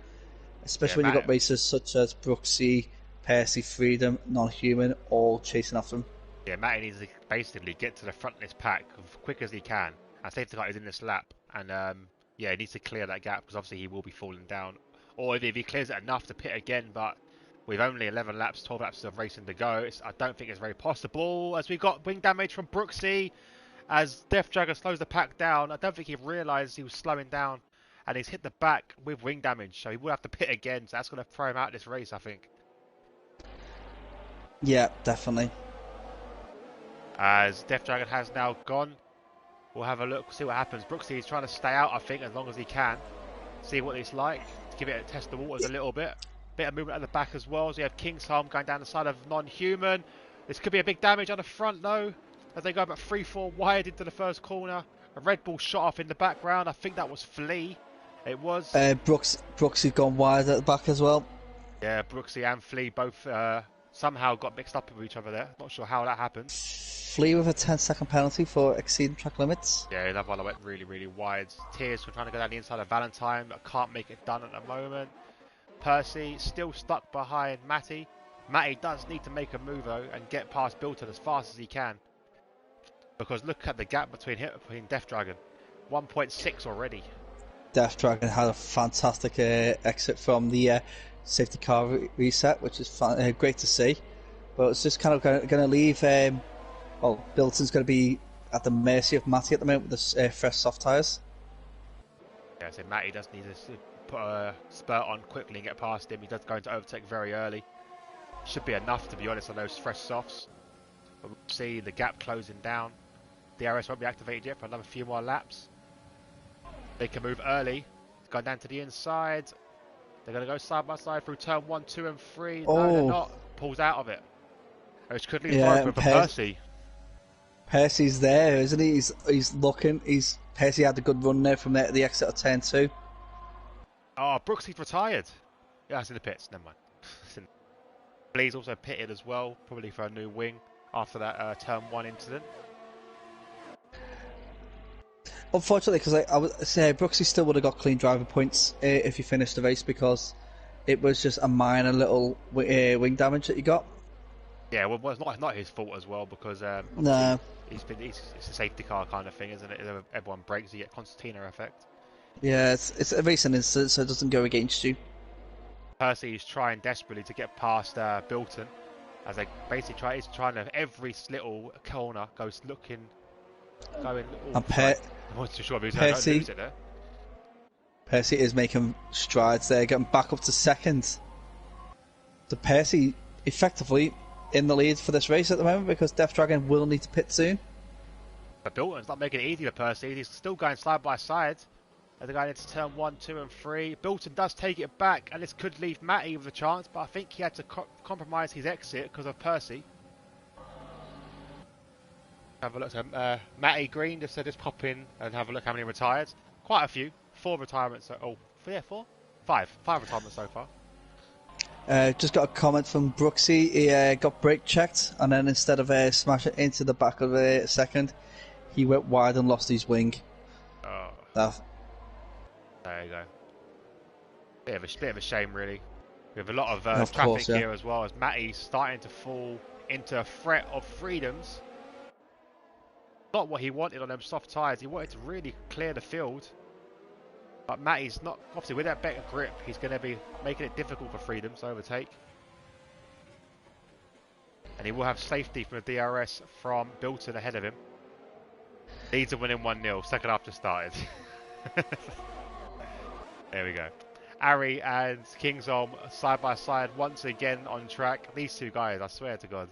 Especially when you've got racers such as Brooksy, Percy, Freedom, Non-Human, all chasing after him. Yeah, Matty needs to basically get to the front of this pack as quick as he can. And safety car is in this lap, and yeah, he needs to clear that gap because obviously he will be falling down. Or if he clears it enough to pit again, but with only 11 laps, 12 laps of racing to go, I don't think it's very possible. As we got wing damage from Brooksy, as Death Dragon slows the pack down, I don't think he realised he was slowing down, and he's hit the back with wing damage, so he will have to pit again, so that's going to throw him out of this race, I think. Yeah, definitely. As Death Dragon has now gone, we'll have a look, see what happens. Brooksy is trying to stay out, I think, as long as he can. See what it's like, give it a test the waters a little bit. Bit of movement at the back as well. So you have Kingsholm going down the side of Non-Human. This could be a big damage on the front though, as they go about 3-4 wide into the first corner. A Red Bull shot off in the background. I think that was Flea. It was. Brooksy's gone wide at the back as well. Yeah, Brooksy and Flea both somehow got mixed up with each other there. Not sure how that happened. Flea with a 10-second penalty for exceeding track limits. Yeah, that one went really, really wide. Tears were trying to go down the inside of Valentine, but can't make it done at the moment. Percy still stuck behind Matty. Matty does need to make a move though and get past Bilton as fast as he can. Because look at the gap between Death Dragon. 1.6 already. Death Dragon had a fantastic exit from the safety car reset, which is great to see. But it's just kind of going to leave. Well, Bilton's going to be at the mercy of Matty at the moment with the fresh soft tyres. Yeah, so Matty does need to put a spurt on quickly and get past him. He does go into overtake very early. Should be enough, to be honest, on those fresh softs. But we'll see the gap closing down. DRS won't be activated yet for another few more laps. They can move early. Go down to the inside. They're going to go side by side through turn 1, 2 and 3. Oh. No, they're not. Pulls out of it. Which could leave for Percy. Percy's there, isn't he? He's looking. Percy had a good run there from the exit of turn 2. Oh, Brooksy's retired. Yeah, it's in the pits. Never mind. Blee's also pitted as well, probably for a new wing after that turn 1 incident. Unfortunately, because I would say Brooksy still would have got clean driver points if he finished the race, because it was just a minor little wing damage that he got. Yeah, well, it's not his fault as well, because no, it's a safety car kind of thing, isn't it? If everyone breaks, you get concertina effect. Yeah, it's a racing incident, so it doesn't go against you. Percy is trying desperately to get past Bilton, as they basically he's trying to every little corner goes looking, going. And I'm not too sure if he's going to lose it there. Percy is making strides there, getting back up to second. So Percy effectively in the lead for this race at the moment, because Death Dragon will need to pit soon. But Bilton's not making it easy for Percy. He's still going side by side. As they're going into turn 1, 2 and 3. Bilton does take it back, and this could leave Matty with a chance, but I think he had to compromise his exit because of Percy. Have a look at Matty Green, just pop in and have a look how many retired. Quite a few. 4 retirements. 4? 5 retirements so far. Just got a comment from Brooksy. He got brake checked, and then instead of smashing into the back of the second, he went wide and lost his wing. Oh. There you go. Bit of a shame, really. We have a lot of traffic here as well, as Matty's starting to fall into a threat of freedoms. Not what he wanted on them soft tyres. He wanted to really clear the field. But Matty's not, obviously with that better grip, he's going to be making it difficult for freedoms to overtake. And he will have safety from the DRS from Bilton ahead of him. Leeds are winning 1-0. Second half just started. There we go. Ari and Kingsholm side by side once again on track. These two guys, I swear to God,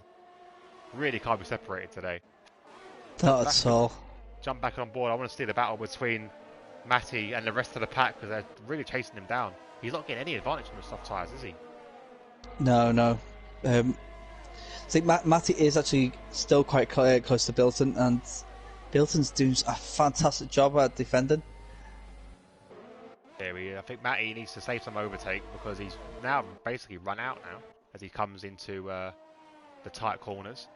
really can't be separated today. Not at all. Jump back on board. I want to see the battle between Matty and the rest of the pack, because they're really chasing him down. He's not getting any advantage from the soft tyres, is he? No. See, Matty is actually still quite close to Bilton, and Bilton's doing a fantastic job at defending. I think Matty needs to save some overtake, because he's now basically run out now as he comes into the tight corners.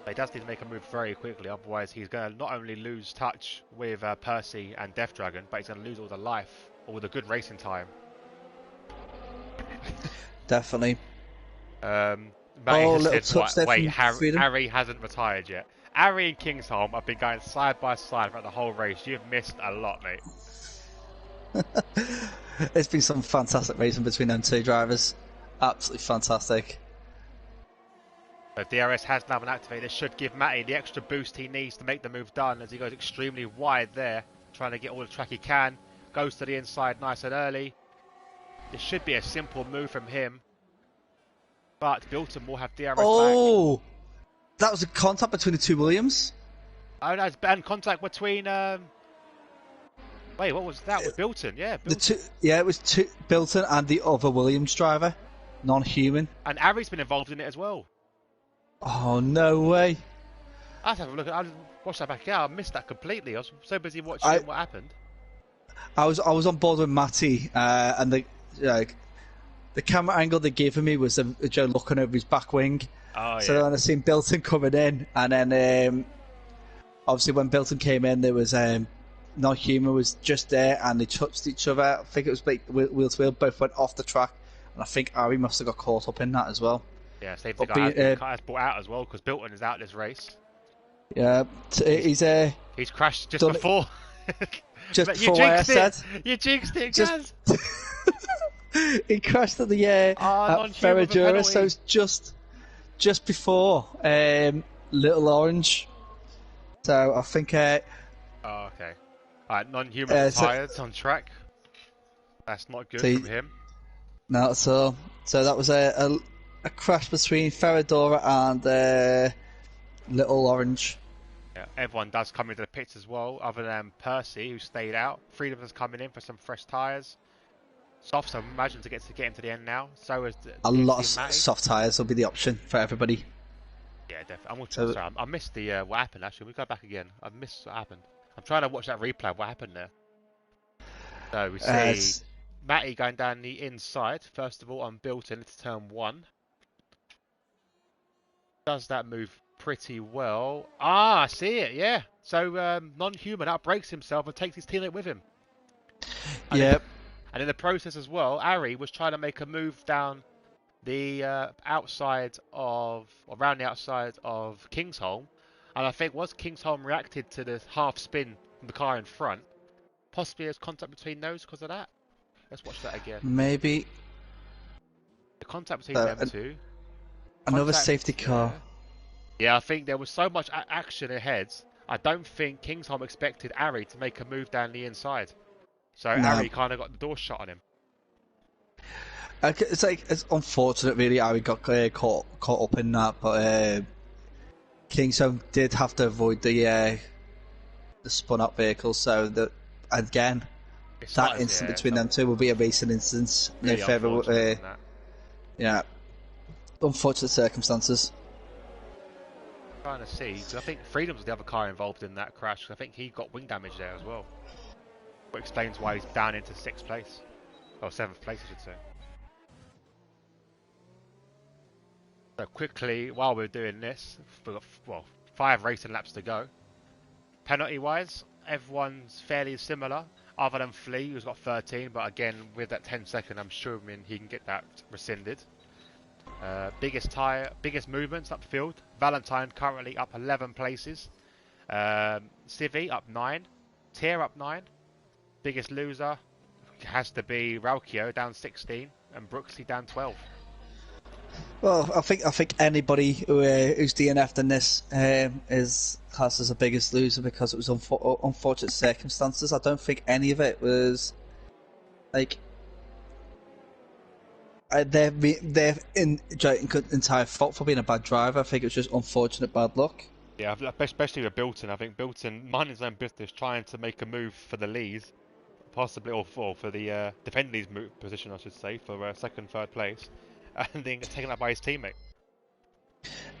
He does need to make a move very quickly, otherwise he's going to not only lose touch with Percy and Death Dragon, but he's going to lose all the life, all the good racing time. Definitely. Wait, Harry hasn't retired yet. Harry and Kingsholm have been going side by side throughout the whole race. You've missed a lot, mate. It's been some fantastic racing between them two drivers. Absolutely fantastic. The DRS has now been activated. This should give Matty the extra boost he needs to make the move done, as he goes extremely wide there, trying to get all the track he can. Goes to the inside nice and early. This should be a simple move from him, but Bilton will have DRS back. That was a contact between the two Williams. Oh no, it's banned contact between. Wait, what was that? With Bilton, yeah. Bilton. It was Bilton and the other Williams driver. non-human. And Ari's been involved in it as well. Oh, no way. I have to have a look at. I watched that back out. I missed that completely. I was so busy watching what happened. I was on board with Matty, and the camera angle they gave me was Joe looking over his back wing. Oh, so then I seen Bilton coming in, and then obviously when Bilton came in, there was non-human was just there, and they touched each other. I think it was like wheel to wheel, both went off the track, and I think Ari must have got caught up in that as well. Yeah, safety car has brought out as well because Bilton is out this race. Yeah, he's crashed just before. Just before I said. You jinxed it, guys. He crashed at the at Ferradura, so it's just before Little Orange. So I think. Oh, okay. Alright, non-human tyres on track. That's not good from him. No, so that was a crash between Ferradura and Little Orange. Yeah, everyone does come into the pits as well, other than Percy, who stayed out. Freedom is coming in for some fresh tyres. Softs, I imagine, to get him to the end now. So is a lot of soft tyres will be the option for everybody. Yeah, definitely. Sorry, I missed the what happened. Actually, we go back again. I missed what happened. I'm trying to watch that replay of what happened there. So we see Matty going down the inside. First of all, on Bilton, it's turn 1. Does that move pretty well? I see it. Yeah. So non-human outbrakes himself and takes his teammate with him. Yep. And in the process as well, Ari was trying to make a move down the around the outside of Kingsholm, and I think once Kingsholm reacted to the half spin from the car in front, possibly there's contact between those because of that. Let's watch that again. Maybe the contact between them two. Another safety car. Yeah, I think there was so much action ahead. I don't think Kingsholm expected Ari to make a move down the inside. So Ari kind of got the door shut on him. It's unfortunate, really. Ari got caught up in that, but Kingsholm did have to avoid the spun-up vehicle. So that again, that incident between them two will be a racing instance. Really yeah, unfortunate circumstances. Trying to see, because I think Freedom was the other car involved in that crash. I think he got wing damage there as well. What explains why he's down into 6th place. Or 7th place, I should say. So quickly, while we're doing this, we've got 5 racing laps to go. Penalty-wise, everyone's fairly similar, other than Flea, who's got 13, but again, with that 10-second, I'm sure he can get that rescinded. Biggest movements upfield. Valentine currently up 11 places. Civi up 9. Tier up 9. Biggest loser has to be Ralkio down 16 and Brooksley down 12. Well, I think anybody who's DNF'd in this is classed as the biggest loser because it was unfortunate circumstances. I don't think any of it was like their entire fault for being a bad driver. I think it was just unfortunate bad luck. Yeah, especially with Bilton. I think Bilton, minding his own business, trying to make a move for the lead, possibly, or for the defending his position, I should say, for second, third place, and then taken up by his teammate.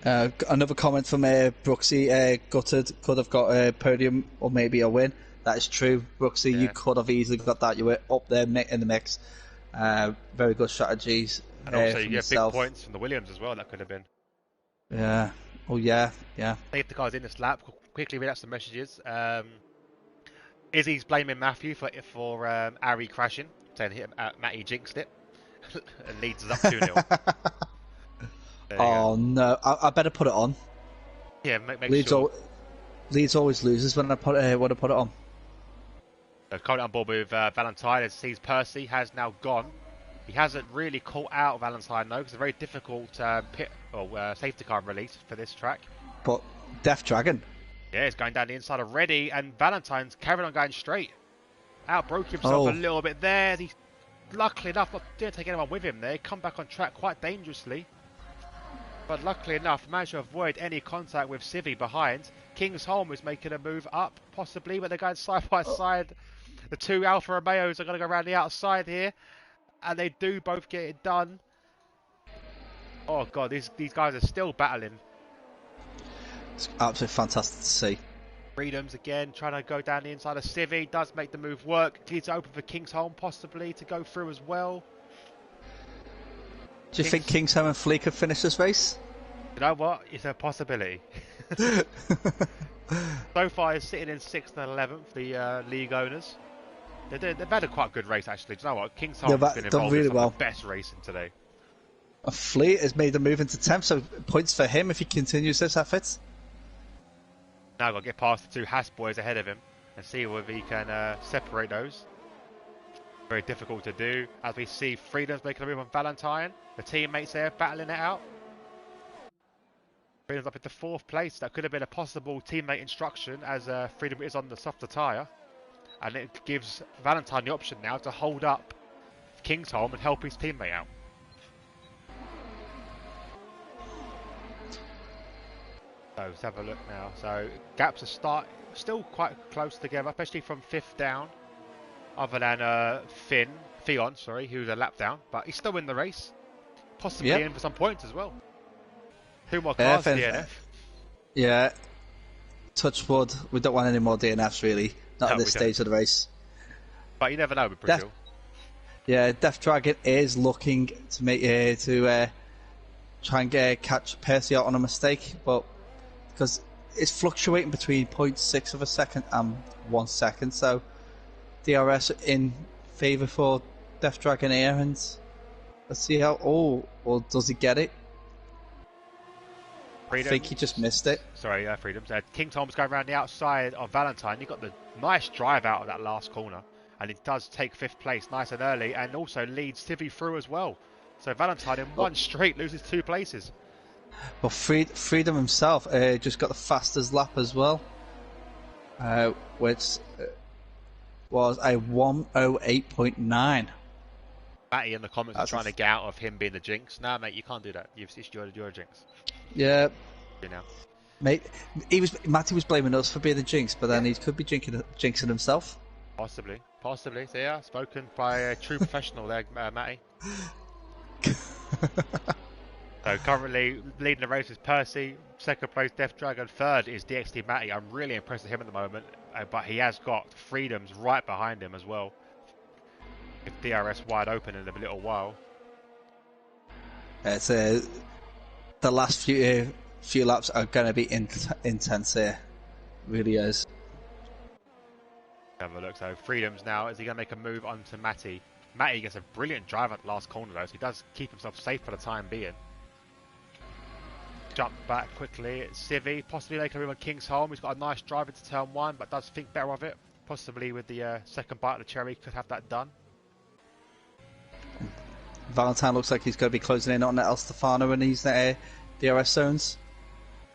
Another comment from Brooksy, gutted, could have got a podium or maybe a win. That is true, Brooksy. Yeah. You could have easily got that. You were up there in the mix. Very good strategies. And also, you get big points from the Williams as well. That could have been. Yeah. Oh yeah. Yeah. If the car's in this lap, quickly read out some messages. Izzy's blaming Matthew for Ari crashing, saying Matty jinxed it, and Leeds is up 2-0. Oh no! I better put it on. Yeah, make Leeds sure. Leeds always loses when I put it on. Coming on board with Valentine, as sees Percy has now gone. He hasn't really caught out Valentine though, because it's a very difficult safety car release for this track. But Death Dragon. Yeah, he's going down the inside already, and Valentine's carrying on going straight. Outbroke himself a little bit there. He, luckily enough, didn't take anyone with him there. He come back on track quite dangerously. But luckily enough, managed to avoid any contact with Civi behind. Kingsholm is making a move up, possibly, but they're going side by side. The two Alfa Romeos are going to go around the outside here, and they do both get it done. Oh god, these guys are still battling. It's absolutely fantastic to see. Freedoms again, trying to go down the inside of Civi, does make the move work. Leaves it open for Kingsholm possibly to go through as well. Do you think Kingsholm and Flea could finish this race? You know what? It's a possibility. So far, it's sitting in 6th and 11th, the league owners. They've had a quite good race actually. Do you know what? Kingsholm has been involved in some of the best racing today. Fleet has made the move into 10th, so points for him if he continues this effort. Now I've got to get past the two Haas boys ahead of him and see whether he can separate those. Very difficult to do. As we see Freedom's making a move on Valentine. The teammates there battling it out. Freedom's up into 4th place. That could have been a possible teammate instruction as Freedom is on the softer tyre. And it gives Valentine the option now to hold up Kingsholm and help his teammate out. So let's have a look now. So gaps are still quite close together, especially from 5th down. Other than Theon, sorry, who's a lap down, but he's still in the race. Possibly in for some points as well. 2 more cars DNF. Yeah. Touch wood. We don't want any more DNFs really. Not at this stage of the race. But you never know with Brazil. Yeah, Death Dragon is looking to make try and catch Percy out on a mistake, but because it's fluctuating between 0.6 of a second and 1 second, so DRS in favour for Death Dragon here, and let's see how. Oh, well, does he get it? Freedom. I think he just missed it. Sorry, Freedom. Kingsholm's going around the outside of Valentine. He got the nice drive out of that last corner, and it does take 5th place nice and early, and also leads Civi through as well. So Valentine in one straight loses 2 places. Well, Freedom himself just got the fastest lap as well, which was a 1:08.9. Matty in the comments are trying to get out of him being the jinx. Nah, mate, you can't do that. You're a jinx. Yeah. You know. Mate, Matty was blaming us for being the jinx, but then he could be jinxing himself. Possibly. So yeah, spoken by a true professional there, Matty. So currently leading the race is Percy, 2nd place Death Dragon, 3rd is DxT Matty. I'm really impressed with him at the moment, but he has got Freedoms right behind him as well. If DRS wide open in a little while. It's the last few laps are going to be intense here, really is. Have a look. So Freedoms now, is he going to make a move onto Matty? Matty gets a brilliant drive at the last corner though, so he does keep himself safe for the time being. Jump back quickly. It's Civi, possibly making a move on Kingsholm. He's got a nice drive into turn 1, but does think better of it. Possibly with the second bite of the cherry, could have that done. Valentine looks like he's going to be closing in on El Stefano in these DRS zones.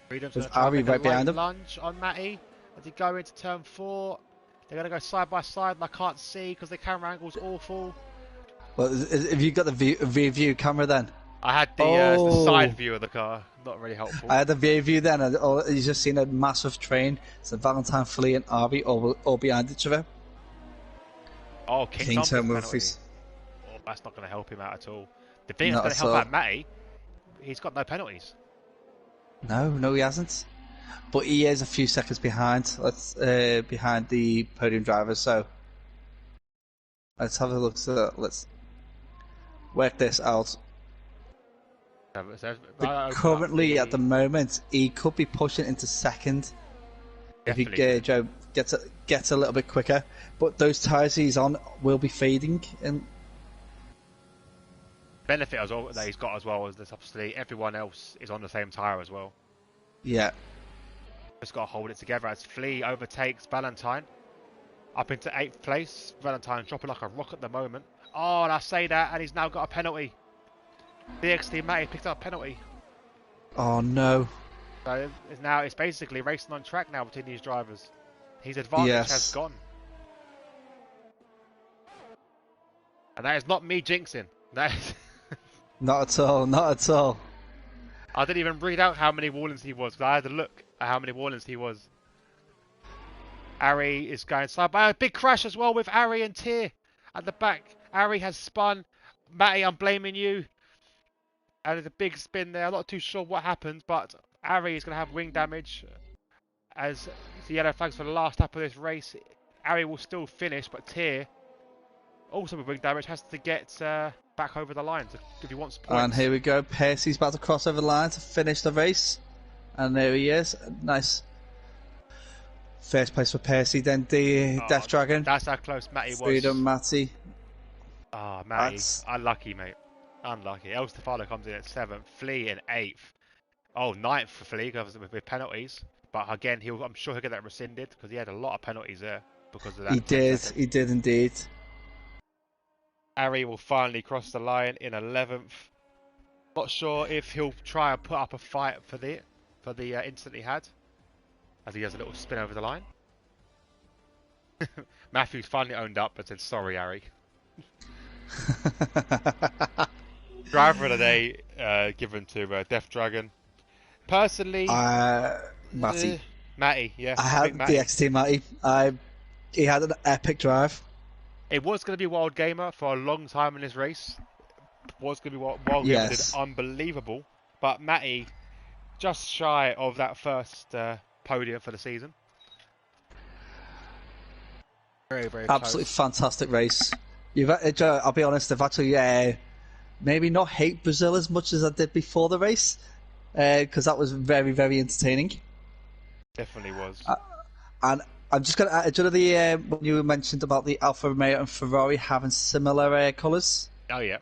Freedom's with Ari right behind him. Lunge on Matty as he go into turn 4. They're going to go side by side, and I can't see because the camera angle's awful. Well, have you got the rear view camera then? I had the side view of the car, not really helpful. I had the rear view then, and you just seen a massive train. So Valentine, Flea, and Arby all behind each other. Oh, Kingsholm with his... Oh, that's not going to help him out at all. The thing that's going to help out Matty, he's got no penalties. No, he hasn't. But he is a few seconds behind. Behind the podium driver. So let's have a look. Let's work this out. Currently, at the moment, he could be pushing into 2nd. Definitely. If Joe gets a little bit quicker. But those tyres he's on will be fading. And benefit as well that he's got as well is that obviously everyone else is on the same tyre as well. Yeah. Just got to hold it together as Flea overtakes Valentine up into 8th place. Valentine dropping like a rock at the moment. Oh, and I say that, and he's now got a penalty. DxT Matty picked up a penalty. Oh no. So it's basically racing on track now between these drivers. His advantage has gone. And that is not me jinxing. That is not at all. I didn't even read out how many warnings he was, because I had to look at how many warnings he was. Ari is going side by a big crash as well with Ari and Tyr at the back. Ari has spun. Matty, I'm blaming you. and there's a big spin there. I'm not too sure what happens, but Ari is going to have wing damage as the yellow flags for the last lap of this race. Ari will still finish, but Tyr, also with wing damage, has to get back over the line if he wants points. And here we go. Percy's about to cross over the line to finish the race. And there he is. Nice. First place for Percy, then Death Dragon. That's how close Matty was. Freedom, Matty. Ah, Matty. Unlucky, mate. Unlucky. El Stefano comes in at 7th. Flea in 8th. Oh, 9th for Flea with penalties. But again, I'm sure he'll get that rescinded because he had a lot of penalties there because of that. He did indeed. Ari will finally cross the line in 11th. Not sure if he'll try and put up a fight for the incident he had, as he does a little spin over the line. Matthew's finally owned up and said, "Sorry, Ari." Driver of the day given to Death Dragon. Personally, Matty. Matty, yeah. I had DxT Matty. He had an epic drive. It was going to be Wild Gamer for a long time in this race. It was going to be Wild Gamer did unbelievable, but Matty just shy of that first podium for the season. Very, very absolutely close. Fantastic race. I'll be honest, I've actually maybe not hate Brazil as much as I did before the race, because that was very, very entertaining. Definitely was. And I'm just going to add, when you mentioned about the Alfa Romeo and Ferrari having similar colours? Oh, yeah.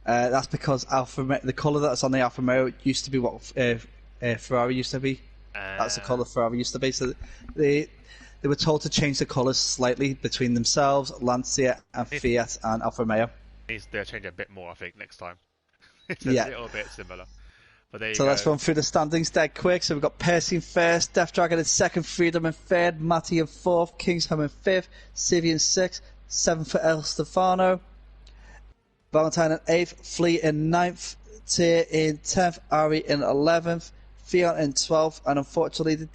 That's because the colour that's on the Alfa Romeo used to be what Ferrari used to be. That's the colour Ferrari used to be. So they were told to change the colours slightly between themselves, Lancia and Fiat and Alfa Romeo. They'll change it a bit more, I think, next time. It's a little bit similar. But there you go. Let's run through the standings dead quick. So we've got Percy in first, Death Dragon in second, Freedom in third, Matty in fourth, Kingsholm in fifth, Civi in sixth, seventh for El Stefano, Valentine in eighth, Flea in ninth, Tyr in 10th, Ari in 11th, Fiat in 12th, and unfortunately the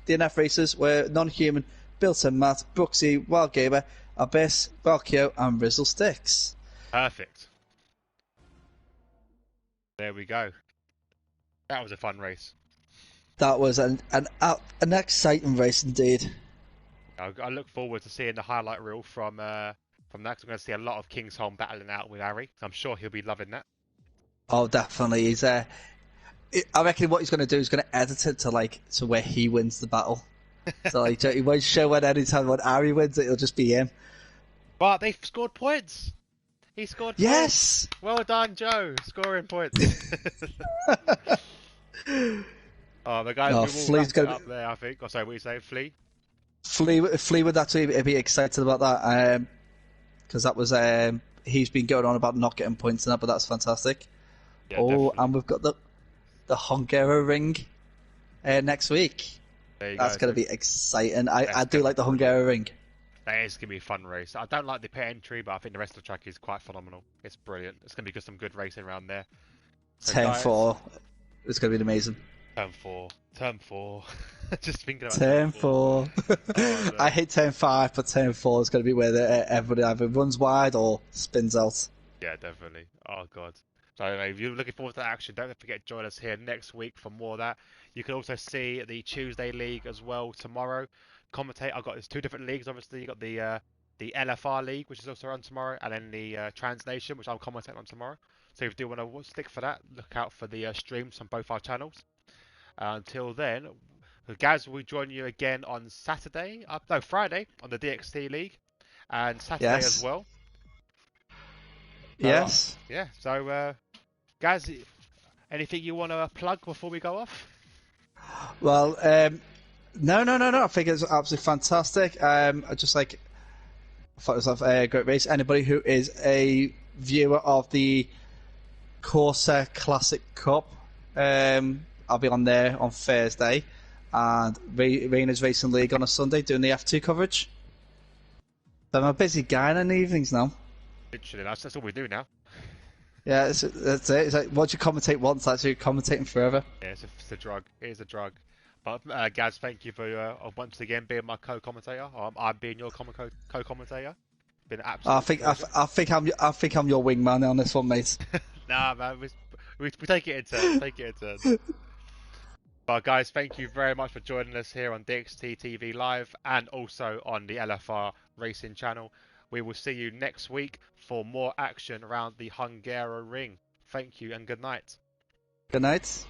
DNF racers were Non-Human, Built and Matt, Brooksy, Wild Gamer, Abyss, Valkyo, and Rizzle Sticks. Perfect. There we go. That was a fun race. That was an exciting race indeed. I look forward to seeing the highlight reel from that, because I'm going to see a lot of Kingsholm battling out with Ari. I'm sure he'll be loving that. Oh, definitely. I reckon what he's going to do is going to edit it to where he wins the battle. So he won't show any time when Ari wins, it'll just be him. But they've scored points. He scored points. Yes! Well done, Joe. Scoring points. Oh, the guys who will wrap it up there, I think. Oh, sorry, what are you saying? Flea would actually be excited about that. Because that was... he's been going on about not getting points and that, but that's fantastic. Yeah, definitely. And we've got the Hungaro Ring next week. That's going to be exciting. I do like the Hungaro Ring. That is going to be a fun race. I don't like the pit entry, but I think the rest of the track is quite phenomenal. It's brilliant. It's going to be some good racing around there. So Turn 4. It's going to be amazing. Turn 4. Just thinking about Turn 4. Oh, I hate Turn 5, but Turn 4 is going to be where everybody either runs wide or spins out. Yeah, definitely. Oh, God. So if you're looking forward to that action, don't forget to join us here next week for more of that. You can also see the Tuesday League as well tomorrow. There's 2 different leagues, obviously. You've got the LFR League, which is also on tomorrow, and then the Trans Nation, which I'm commentating on tomorrow. So if you do want to stick for that, look out for the streams on both our channels. Until then, Gaz will join you again on Friday on the DxT League, and Saturday as well. Yes. Yeah. So, Gaz, anything you want to plug before we go off? Well, no. I think it's absolutely fantastic. I thought it was a great race. Anybody who is a viewer of the Corsa Classic Cup, I'll be on there on Thursday, and Raina's Racing League on a Sunday doing the F2 coverage. I'm a busy guy in the evenings now. Literally, that's all we do now. Yeah, that's it. It's like once you commentate once, that's you commentating forever. Yeah, it's a drug. It is a drug. But Gaz, thank you for once again being my co-commentator. I'm being your co-commentator. Been an I absolute think pleasure. I think I'm your wingman on this one, mate. Nah, man, we take it in turns. Take it in turns. But guys, thank you very much for joining us here on DxT TV Live and also on the LFR Racing channel. We will see you next week for more action around the Hungaroring. Thank you and good night. Good night.